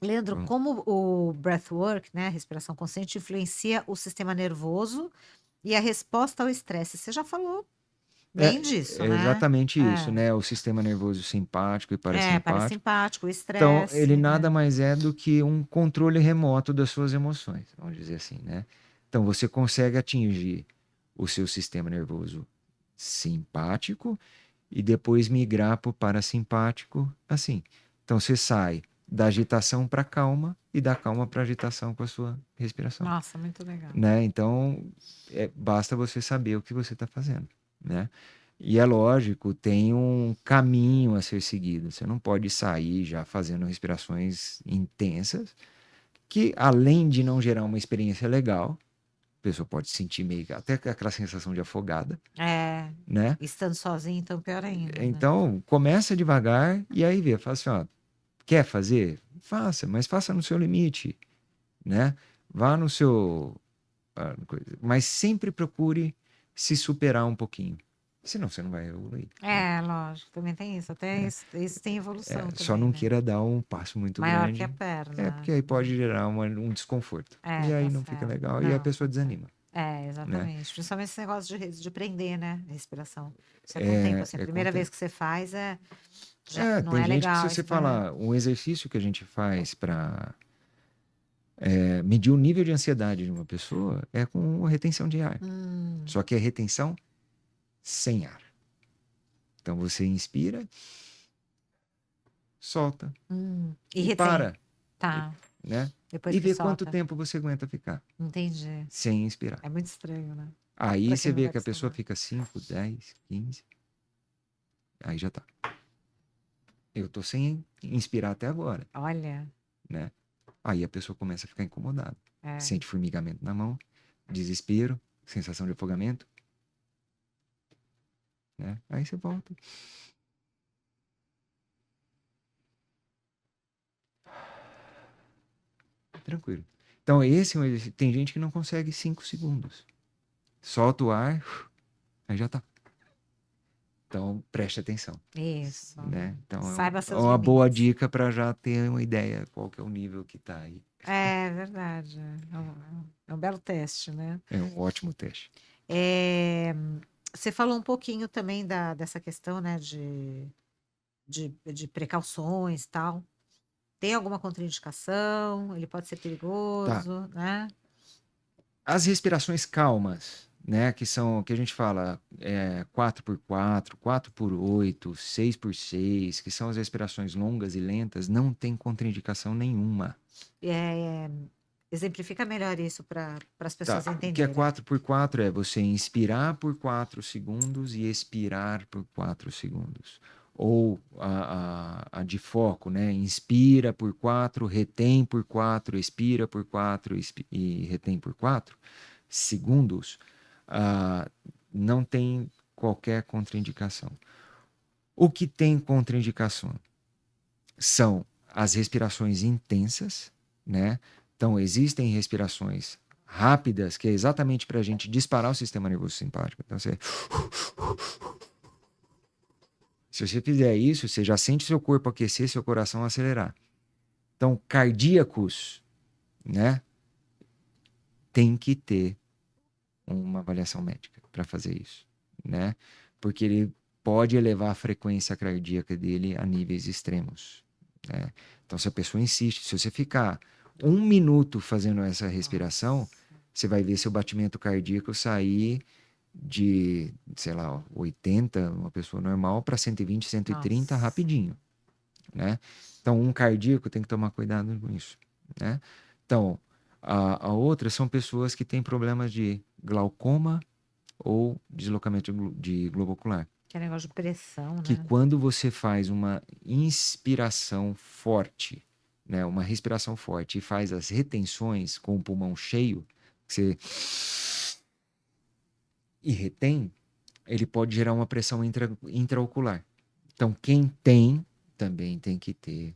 Leandro, Hum. como o breathwork, né, a respiração consciente, influencia o sistema nervoso e a resposta ao estresse? Você já falou bem disso, É né? exatamente isso, né? O sistema nervoso simpático e parasimpático. Parasimpático, o Então, ele estresse, nada né? mais é do que um controle remoto das suas emoções, vamos dizer assim, né? Então, você consegue atingir o seu sistema nervoso simpático e depois migrar para o parasimpático assim. Então, você sai da agitação para calma e da calma para agitação com a sua respiração, Nossa, muito legal. né? Então, basta você saber o que você está fazendo, né? E é lógico, tem um caminho a ser seguido. Você não pode sair já fazendo respirações intensas, que além de não gerar uma experiência legal, a pessoa pode sentir meio até aquela sensação de afogada, É, né? estando sozinho, então pior ainda, né? Então, começa devagar e aí vê, fala assim, ó, quer fazer? Faça, mas faça no seu limite, né? Vá no seu... Mas sempre procure se superar um pouquinho. Senão você não vai evoluir, né? É, lógico, também tem isso. Até isso tem evolução Só também, não né? queira dar um passo muito Maior que a grande. perna. Porque aí pode gerar um desconforto. E aí Tá não fica certo. legal e a Não, pessoa tá certo. desanima, né? Exatamente. Principalmente esse negócio de prender, né? A respiração. Isso é com o tempo, assim. A primeira vez que você faz já não Tem é gente que legal. se Aí você você vai. falar, um exercício que a gente faz para medir o nível de ansiedade de uma pessoa é com retenção de ar. Hum, Só que é retenção sem ar. Então você inspira, solta E e retém. para, Tá. né? Depois E que vê quanto solta. tempo você aguenta ficar Entendi. sem inspirar. É muito estranho, né? Aí Pra você quem não vê tá que a pessoa acostumado. fica 5, 10, 15, aí já tá. Eu tô sem inspirar até agora, Olha. né? Aí a pessoa começa a ficar incomodada. É. Sente formigamento na mão, desespero, sensação de afogamento, né? Aí você volta. Tranquilo. Então esse é um exercício. Tem gente que não consegue 5 segundos. Solta o ar, aí já tá. Então preste atenção, Isso. né? Então Saiba é seus uma boa limites. dica para já ter uma ideia qual que é o nível que tá aí. É verdade. É um belo teste, né? É um ótimo teste. Você falou um pouquinho também dessa questão, né, de precauções e tal. Tem alguma contraindicação? Ele pode ser Tá. perigoso, né? As respirações calmas, né? Que são, que a gente fala 4x4, 4x8, 6x6, que são as respirações longas e lentas, não tem contraindicação nenhuma. Exemplifica melhor isso para as Tá, pessoas o que é entenderem. 4x4 é você inspirar por 4 segundos e expirar por 4 segundos. Ou a de foco, né? Inspira por 4, retém por 4, expira por 4 e retém por 4 segundos. Não tem qualquer contraindicação. O que tem contraindicação são as respirações intensas, né? Então, existem respirações rápidas, que é exatamente para a gente disparar o sistema nervoso simpático. Então, se você fizer isso, você já sente seu corpo aquecer, seu coração acelerar. Então, cardíacos, né? Tem que ter uma avaliação médica para fazer isso, né? Porque ele pode elevar a frequência cardíaca dele a níveis extremos, né? Então, se a pessoa insiste, se você ficar 1 minuto fazendo essa respiração, você vai ver seu batimento cardíaco sair de, sei lá, 80, uma pessoa normal, para 120, 130 Nossa. rapidinho, né? Então, um cardíaco tem que tomar cuidado com isso, né? Então, a outra são pessoas que têm problemas de glaucoma ou deslocamento de globo ocular. Que é negócio de pressão, Que né? quando você faz uma inspiração forte, né, uma respiração forte e faz as retenções com o pulmão cheio, você e retém, ele pode gerar uma pressão intraocular. Então, quem tem, também tem que ter.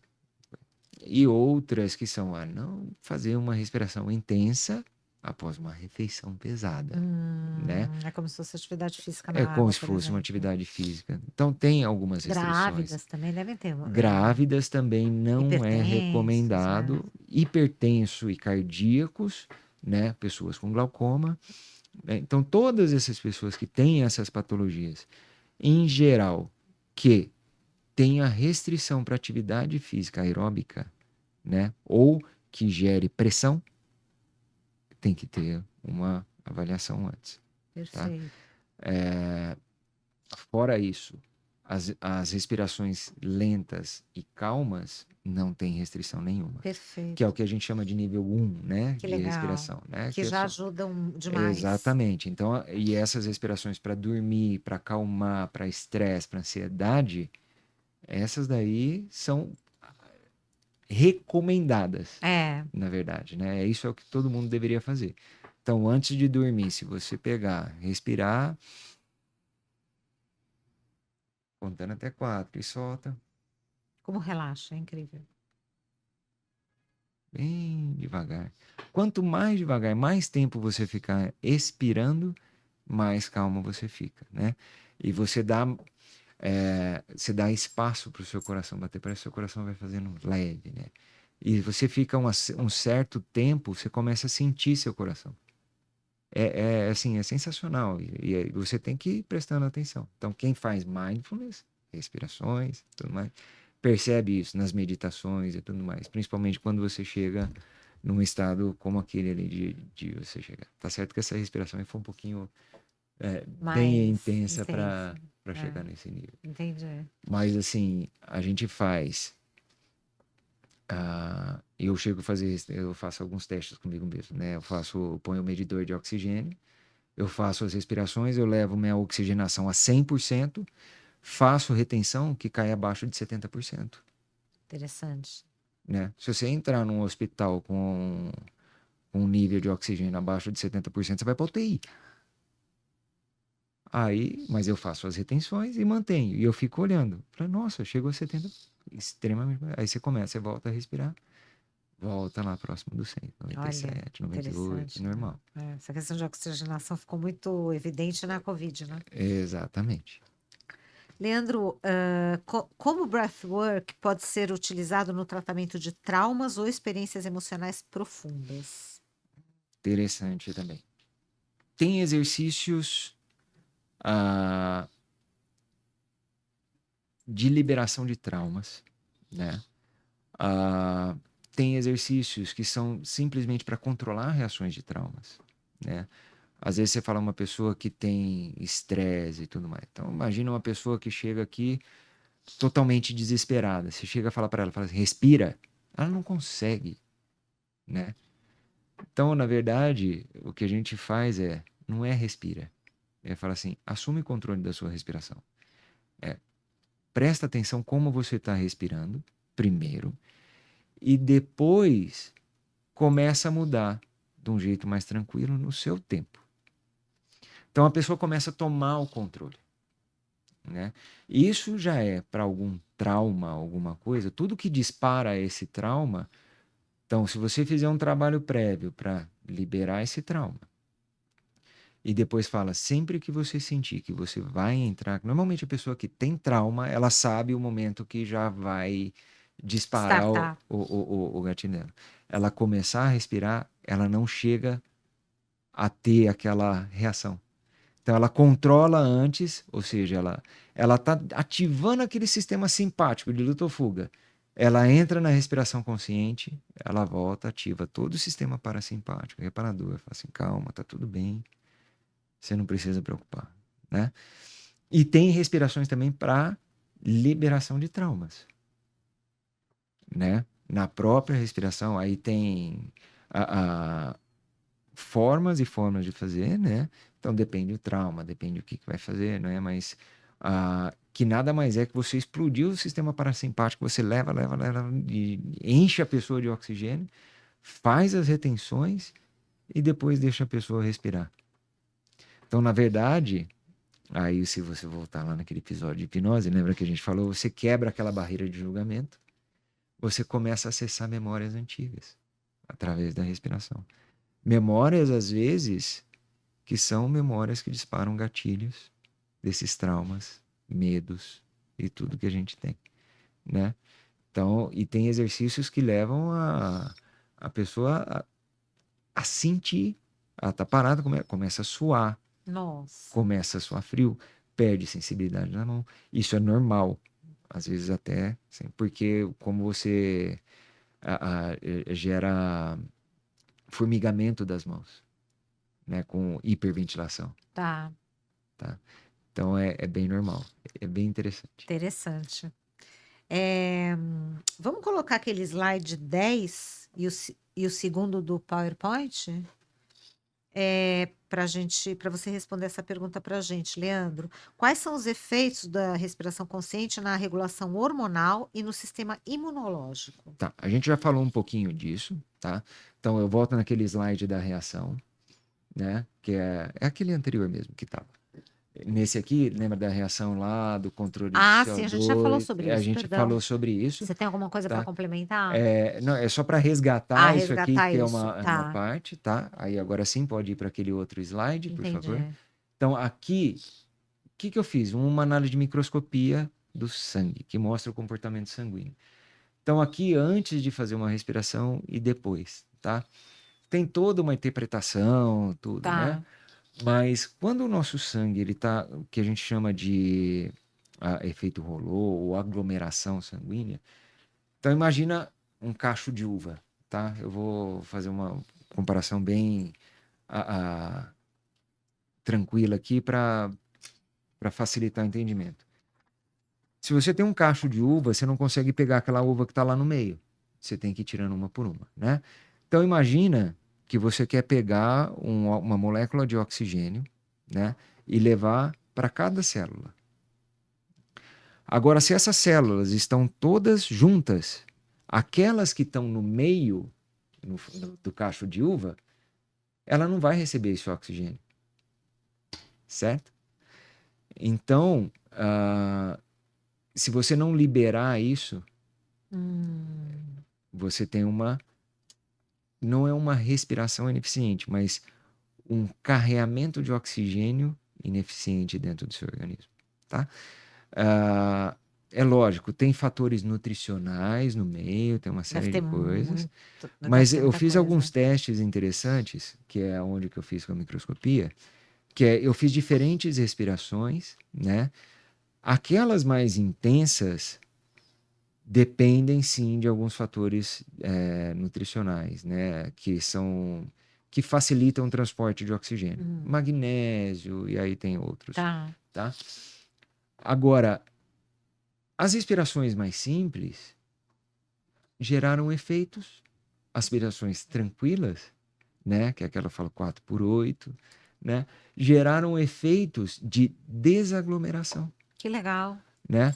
E outras que são, não fazer uma respiração intensa após uma refeição pesada, né? É como se fosse atividade física É na como água, se por fosse uma exemplo. atividade física. Então, tem algumas restrições. Grávidas também devem ter. Grávidas também não é Hipertensos, recomendado. Hipertenso e cardíacos, né? Pessoas com glaucoma, né? Então, todas essas pessoas que têm essas patologias, em geral, que tenha restrição para atividade física aeróbica, né? Ou que gere pressão, tem que ter uma avaliação antes. Tá? Perfeito. Fora isso, as respirações lentas e calmas não tem restrição nenhuma. Perfeito. Que é o que a gente chama de nível 1, né? Que De legal. respiração. Né? Que já ajudam demais. Exatamente. Então, e essas respirações para dormir, para acalmar, para estresse, para ansiedade, essas daí são recomendadas, na verdade, né? Isso é o que todo mundo deveria fazer. Então, antes de dormir, se você pegar, respirar, contando até 4 e solta, Como relaxa, é incrível. bem devagar. Quanto mais devagar, mais tempo você ficar expirando, mais calmo você fica, né? E você dá espaço para o seu coração bater, parece que o seu coração vai fazendo leve, né? E você fica um certo tempo, você começa a sentir seu coração. Assim, é sensacional. E você tem que ir prestando atenção. Então, quem faz mindfulness, respirações, tudo mais, percebe isso nas meditações e tudo mais. Principalmente quando você chega num estado como aquele ali de você chegar. Tá certo que essa respiração aí foi um pouquinho bem intensa para chegar nesse nível. Entendi. Mas, assim, a gente faz. Eu faço alguns testes comigo mesmo, né? Eu ponho o medidor de oxigênio, eu faço as respirações, eu levo minha oxigenação a 100%, faço retenção que cai abaixo de 70%. Interessante. Né? Se você entrar num hospital com um nível de oxigênio abaixo de 70%, você vai para UTI. Mas eu faço as retenções e mantenho. E eu fico olhando. Falei, nossa, chegou a 70%. Extremamente. Aí você volta a respirar. Volta lá próximo do 100, 97, 98, normal. Né? Essa questão de oxigenação ficou muito evidente na Covid, né? Exatamente. Leandro, como o breathwork pode ser utilizado no tratamento de traumas ou experiências emocionais profundas? Interessante também. Tem exercícios de liberação de traumas, né? Tem exercícios que são simplesmente para controlar reações de traumas, né? Às vezes você fala uma pessoa que tem estresse e tudo mais. Então, imagina uma pessoa que chega aqui totalmente desesperada. Você chega a falar para ela, fala assim, respira. Ela não consegue, né? Então, na verdade, o que a gente faz não é respira. É falar assim, assume o controle da sua respiração. Presta atenção como você está respirando, primeiro, e depois começa a mudar de um jeito mais tranquilo no seu tempo. Então a pessoa começa a tomar o controle, né? Isso já é para algum trauma, alguma coisa, tudo que dispara esse trauma. Então, se você fizer um trabalho prévio para liberar esse trauma, e depois fala, sempre que você sentir que você vai entrar. Normalmente a pessoa que tem trauma, ela sabe o momento que já vai disparar Startar. o gatilho dela. Ela começar a respirar, ela não chega a ter aquela reação. Então ela controla antes, ou seja, ela está ativando aquele sistema simpático de luta ou fuga. Ela entra na respiração consciente, ela volta, ativa todo o sistema parasimpático, reparador, fala assim, calma, tá tudo bem. Você não precisa preocupar, né? E tem respirações também para liberação de traumas, né? Na própria respiração, aí tem formas e formas de fazer, né? Então depende do trauma, depende do que vai fazer, não é? Mas que nada mais é que você explodir o sistema parasimpático, você leva e enche a pessoa de oxigênio, faz as retenções e depois deixa a pessoa respirar. Então, na verdade, aí se você voltar lá naquele episódio de hipnose, lembra que a gente falou, você quebra aquela barreira de julgamento, você começa a acessar memórias antigas através da respiração. Memórias, às vezes, que são memórias que disparam gatilhos desses traumas, medos e tudo que a gente tem, né? Então, e tem exercícios que levam a pessoa a sentir, ela tá parada, começa a suar, Nossa. começa a suar frio, perde sensibilidade na mão. Isso é normal, às vezes até, assim, porque como você gera formigamento das mãos, né, com hiperventilação, Tá. tá? Então é bem normal, é bem interessante. Interessante. Vamos colocar aquele slide 10 e o segundo do PowerPoint? Para você responder essa pergunta para a gente, Leandro. Quais são os efeitos da respiração consciente na regulação hormonal e no sistema imunológico? Tá, a gente já falou um pouquinho disso, tá? Então eu volto naquele slide da reação, né? Que é aquele anterior mesmo que estava. Nesse aqui, lembra da reação lá, do controle de Sim, a gente já falou CO2? sobre A isso, gente perdão. falou sobre isso, Você tem alguma coisa para tá? complementar? Não, é só para resgatar isso aqui, Resgatar que é isso. uma Tá, parte, tá? Aí agora sim pode ir para aquele outro slide, por favor. entendi. Então aqui, o que eu fiz? Uma análise de microscopia do sangue, que mostra o comportamento sanguíneo. Então aqui, antes de fazer uma respiração e depois, tá? Tem toda uma interpretação, tudo, né? Tá. Mas quando o nosso sangue, ele tá, o que a gente chama de efeito rolô ou aglomeração sanguínea, então imagina um cacho de uva, tá? Eu vou fazer uma comparação bem tranquila aqui para facilitar o entendimento. Se você tem um cacho de uva, você não consegue pegar aquela uva que está lá no meio. Você tem que ir tirando uma por uma, né? Então imagina que você quer pegar uma molécula de oxigênio, né, e levar para cada célula. Agora, se essas células estão todas juntas, aquelas que estão no meio do cacho de uva, ela não vai receber esse oxigênio, certo? Então, se você não liberar isso, você tem não é uma respiração ineficiente, mas um carreamento de oxigênio ineficiente dentro do seu organismo, tá? É lógico, tem fatores nutricionais no meio, tem uma série de coisas, mas eu fiz alguns testes interessantes, que é onde que eu fiz com a microscopia, que eu fiz diferentes respirações, né? Aquelas mais intensas dependem sim de alguns fatores nutricionais, né? Que que facilitam o transporte de oxigênio. Uhum. Magnésio, e aí tem outros, Tá. tá? Agora, as respirações mais simples geraram efeitos, aspirações tranquilas, né, que é aquela fala 4x8, né, geraram efeitos de desaglomeração, Que legal. né?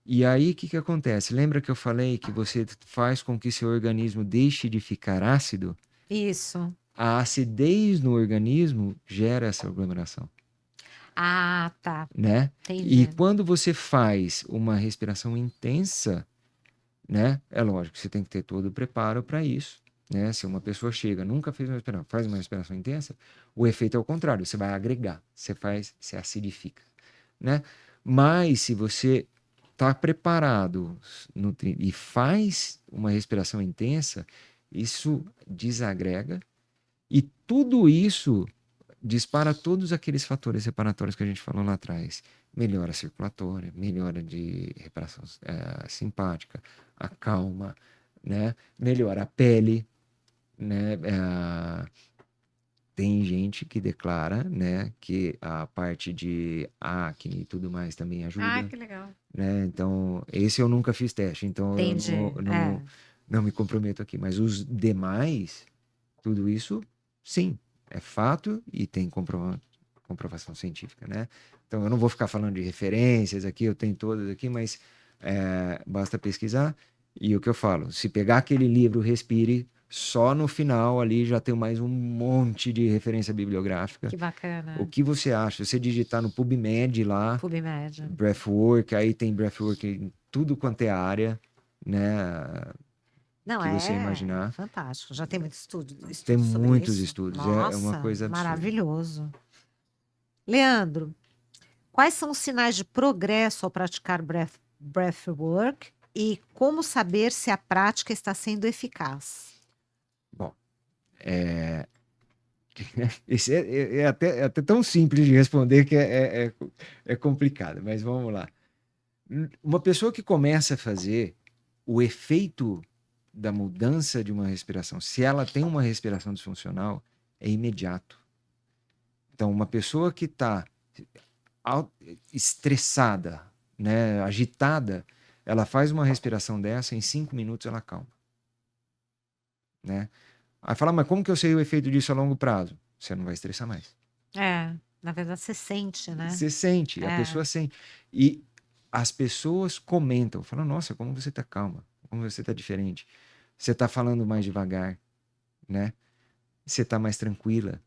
E aí, o que que acontece? Lembra que eu falei que você faz com que seu organismo deixe de ficar ácido? Isso. A acidez no organismo gera essa aglomeração, Ah, tá. né? E Entendi. quando você faz uma respiração intensa, né? É lógico, você tem que ter todo o preparo para isso, né? Se uma pessoa chega, nunca fez uma respiração, faz uma respiração intensa, o efeito é o contrário, você vai agregar, você acidifica, né? Mas se você está preparado e faz uma respiração intensa, isso desagrega e tudo isso dispara todos aqueles fatores reparatórios que a gente falou lá atrás. Melhora circulatória, melhora de reparação simpática, acalma, né? Melhora a pele, né? Tem gente que declara, né, que a parte de acne e tudo mais também Ah, ajuda, que legal. né? Então, esse eu nunca fiz teste, então eu Entendi. não me comprometo aqui. Mas os demais, tudo isso, sim, é fato e tem comprovação científica, né? Então, eu não vou ficar falando de referências aqui, eu tenho todas aqui, mas basta pesquisar. E o que eu falo, se pegar aquele livro Respire, só no final ali já tem mais um monte de referência bibliográfica. Que bacana. O que você acha? Você digitar no PubMed lá, PubMed. Breathwork, aí tem Breathwork em tudo quanto é área, né? Não, Que você é imaginar. fantástico. Já tem muito estudo Tem sobre muitos isso. estudos, é uma Nossa, coisa absurda. maravilhoso. Leandro, quais são os sinais de progresso ao praticar breathwork e como saber se a prática está sendo eficaz? Bom, esse é até tão simples de responder que é complicado, mas vamos lá. Uma pessoa que começa a fazer o efeito da mudança de uma respiração, se ela tem uma respiração disfuncional, é imediato. Então, uma pessoa que está estressada, né, agitada, ela faz uma respiração dessa, em 5 minutos ela calma, né? Aí fala, mas como que eu sei o efeito disso a longo prazo? Você não vai estressar mais. Na verdade você sente, né? Você sente, a pessoa sente. E as pessoas comentam, falam, nossa, como você tá calma, como você tá diferente. Você tá falando mais devagar, né? Você tá mais tranquila.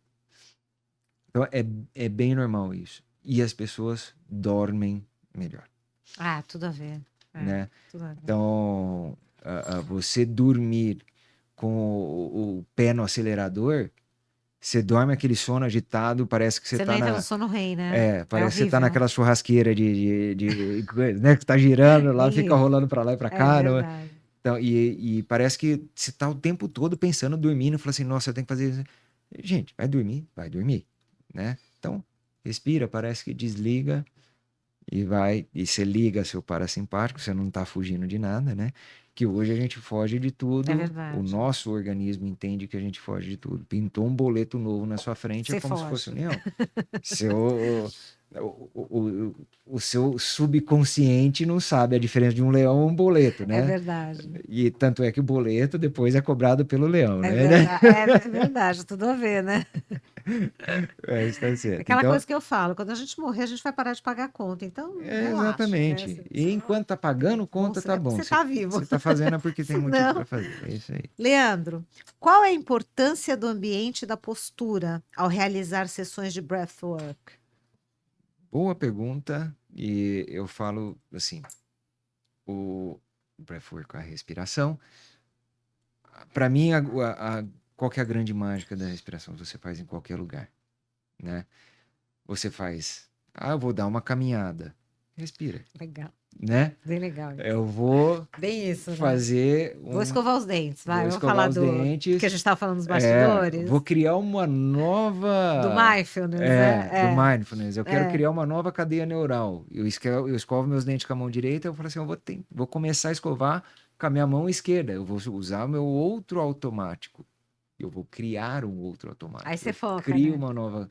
Então, é bem normal isso. E as pessoas dormem melhor, Ah, tudo a ver. né? Tudo a ver. Então, você dormir com o pé no acelerador, você dorme aquele sono agitado, parece que você Você tá não entra na... no sono rei, né? parece que você tá horrível. naquela churrasqueira de coisa, né? Que tá girando lá, fica Isso. rolando pra lá e pra É cá. Não é? verdade. Então, e parece que você tá o tempo todo pensando, dormindo, fala assim, nossa, eu tenho que fazer isso. Gente, vai dormir, né? Então, respira, parece que desliga e vai, e você liga seu parasimpático, você não tá fugindo de nada, né? Que hoje a gente foge de tudo, É o verdade. nosso organismo entende que a gente foge de tudo. Pintou um boleto novo na sua frente, Você é como se foge. fosse um leão. O seu subconsciente não sabe a diferença de um leão e um boleto, É né? verdade. E tanto é que o boleto depois é cobrado pelo leão, É né? verdade. É verdade, tudo a ver, né? Está certo. Aquela Então, coisa que eu falo, quando a gente morrer, a gente vai parar de pagar a conta. Então, relaxa, né? exatamente. E enquanto tá pagando conta, tá É porque bom. você tá vivo. Você tá fazendo é porque tem motivo Senão- para fazer. É isso aí. Leandro, qual é a importância do ambiente e da postura ao realizar sessões de breathwork? Boa pergunta. E eu falo assim, o breathwork, a respiração. Para mim, qual que é a grande mágica da respiração? Você faz em qualquer lugar, né? Você faz, eu vou dar uma caminhada. Respira, Legal, né? bem legal. Eu vou Bem isso, né? fazer Vou escovar os dentes, vai. vou Vamos escovar falar os do dentes. que a gente estava falando dos bastidores. Vou criar uma nova... Do mindfulness, né? do mindfulness. Eu quero criar uma nova cadeia neural. Eu escovo meus dentes com a mão direita, eu falo assim, vou começar a escovar com a minha mão esquerda. Eu vou usar o meu outro automático, eu vou criar um outro Aí automático. você Eu foca, crio né? uma nova.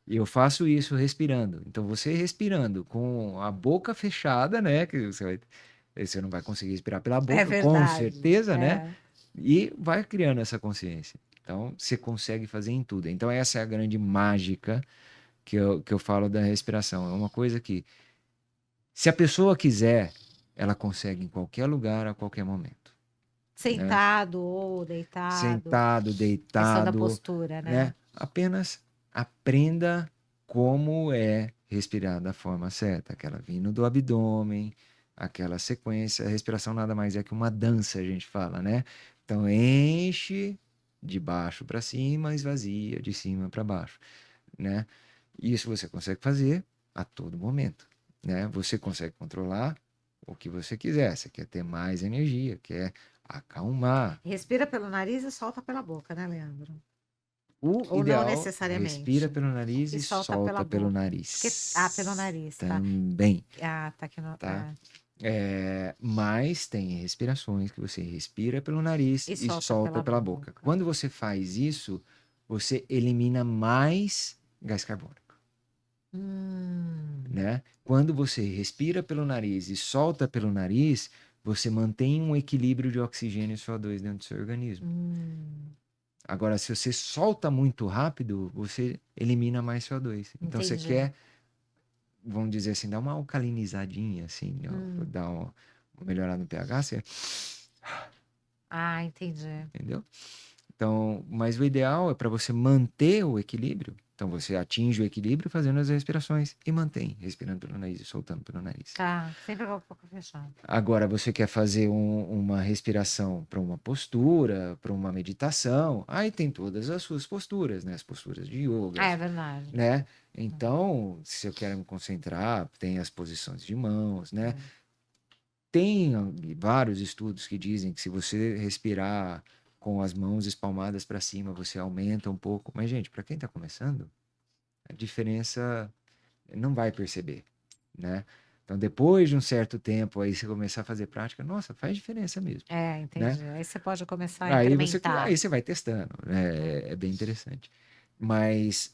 E eu faço isso respirando. Então, você respirando com a boca fechada, né? Que você não vai conseguir respirar pela É boca, com verdade. certeza, né? É. E vai criando essa consciência. Então, você consegue fazer em tudo. Então, essa é a grande mágica que eu falo da respiração. É uma coisa que, se a pessoa quiser, ela consegue em qualquer lugar, a qualquer momento, né? Sentado ou deitado. Sentado, Questão da deitado, postura, né? né? Apenas aprenda como é respirar da forma certa, aquela vindo do abdômen, aquela sequência. A respiração nada mais é que uma dança, a gente fala, né? Então, enche de baixo para cima, esvazia de cima para baixo, né? Isso você consegue fazer a todo momento, né? Você consegue controlar o que você quiser. Você quer ter mais energia, quer acalmar. Respira pelo nariz e solta pela boca, né, Leandro? O Ou não ideal, respira necessariamente. pelo nariz E e solta pela solta pelo boca. Pelo nariz nariz, tá? também, Tá aqui no. tá? Mas tem respirações que você respira pelo nariz E e solta solta pela pela boca. boca. Quando você faz isso, você elimina mais gás carbônico, né? Quando você respira pelo nariz e solta pelo nariz, você mantém um equilíbrio de oxigênio e CO2 dentro do seu organismo. Agora, se você solta muito rápido, você elimina mais CO2. Então, você Entendi. quer, vamos dizer assim, dar uma alcalinizadinha, assim, dar uma melhorada no pH, você, Ah, entendi. entendeu? Então, mas o ideal é para você manter o equilíbrio. Então, você atinge o equilíbrio fazendo as respirações e mantém, respirando pelo nariz e soltando pelo nariz. Tá, sempre com a boca fechada. Agora, você quer fazer uma respiração para uma postura, para uma meditação, aí tem todas as suas posturas, né? As posturas de yoga, É verdade. né? Então, se eu quero me concentrar, tem as posições de mãos, né? Tem vários estudos que dizem que se você respirar com as mãos espalmadas para cima, você aumenta um pouco. Mas, gente, para quem está começando, a diferença não vai perceber, né? Então, depois de um certo tempo, aí você começar a fazer prática, nossa, faz diferença mesmo, né? Entendi. Aí você pode começar a Aí incrementar. você vai testando, né? É bem interessante. Mas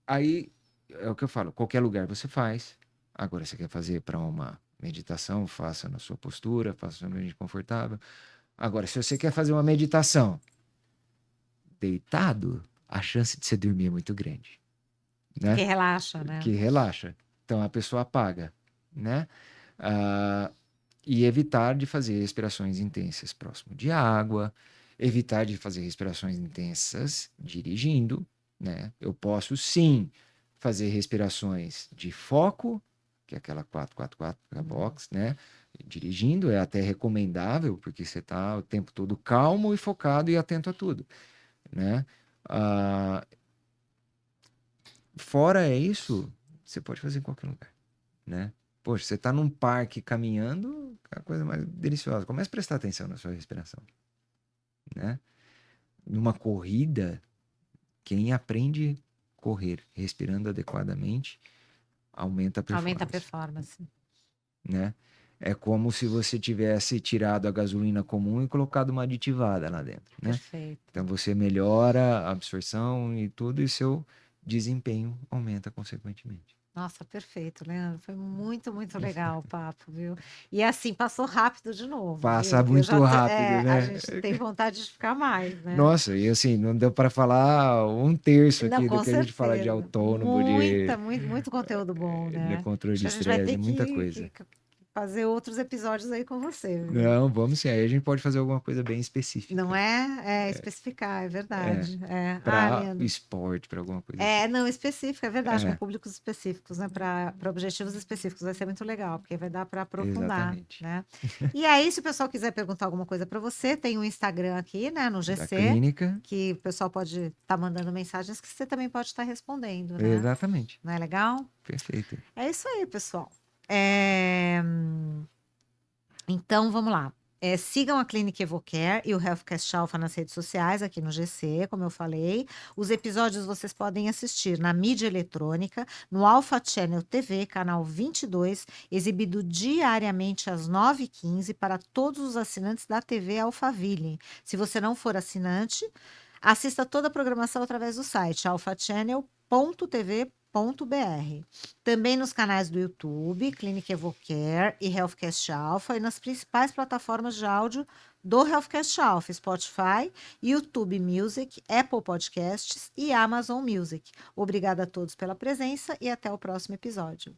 aí é o que eu falo, qualquer lugar você faz. Agora você quer fazer para uma meditação, faça na sua postura, faça no ambiente confortável. Agora, se você quer fazer uma meditação deitado, a chance de você dormir é muito grande, né? Que relaxa, né? Que relaxa. Então a pessoa apaga, né? E evitar de fazer respirações intensas próximo de água, evitar de fazer respirações intensas dirigindo, né? Eu posso sim fazer respirações de foco, que é aquela 4-4-4 para box, né? Dirigindo é até recomendável, porque você está o tempo todo calmo e focado e atento a tudo, né? Fora isso, você pode fazer em qualquer lugar, né? Poxa, você está num parque caminhando, é a coisa mais deliciosa. Comece a prestar atenção na sua respiração, né? Numa corrida, quem aprende a correr respirando adequadamente aumenta a Aumenta a performance, performance. né? É como se você tivesse tirado a gasolina comum e colocado uma aditivada lá dentro, né? Perfeito. Então você melhora a absorção e tudo, e seu desempenho aumenta consequentemente. Nossa, perfeito, Leandro. Foi muito, muito legal o papo, viu? E assim, passou rápido de novo, Passa viu? muito rápido, A né? gente tem vontade de ficar mais, né? Nossa, e assim, não deu para falar um terço Não, aqui do com que a gente fala de certeza. autônomo, de, Muito conteúdo bom, de né? controle Acho de que a gente vai estresse, ter é muita coisa. que fazer outros episódios aí com você, viu? Não, vamos sim. Aí a gente pode fazer alguma coisa bem específica. Não é? É especificar, é verdade. Ah, Para Leandro. esporte, para alguma coisa assim. Não, específico, é verdade, com É, públicos específicos, né? Para objetivos específicos, vai ser muito legal, porque vai dar para aprofundar, exatamente. né? E aí, se o pessoal quiser perguntar alguma coisa para você, tem um Instagram aqui, né, no Da GC, clínica, que o pessoal pode estar mandando mensagens que você também pode estar respondendo, né? exatamente. Não é legal? Perfeito. É isso aí, pessoal. É, Então, vamos lá. Sigam a Clínica Evocare e o Healthcast Alpha nas redes sociais, aqui no GC, como eu falei. Os episódios vocês podem assistir na mídia eletrônica, no Alpha Channel TV, canal 22, exibido diariamente às 9h15 para todos os assinantes da TV Alphaville. Se você não for assinante, Assista toda a programação através do site alphachannel.tv.br. Também nos canais do YouTube, Clinic Evocare e Healthcast Alpha, e nas principais plataformas de áudio do Healthcast Alpha, Spotify, YouTube Music, Apple Podcasts e Amazon Music. Obrigada a todos pela presença e até o próximo episódio.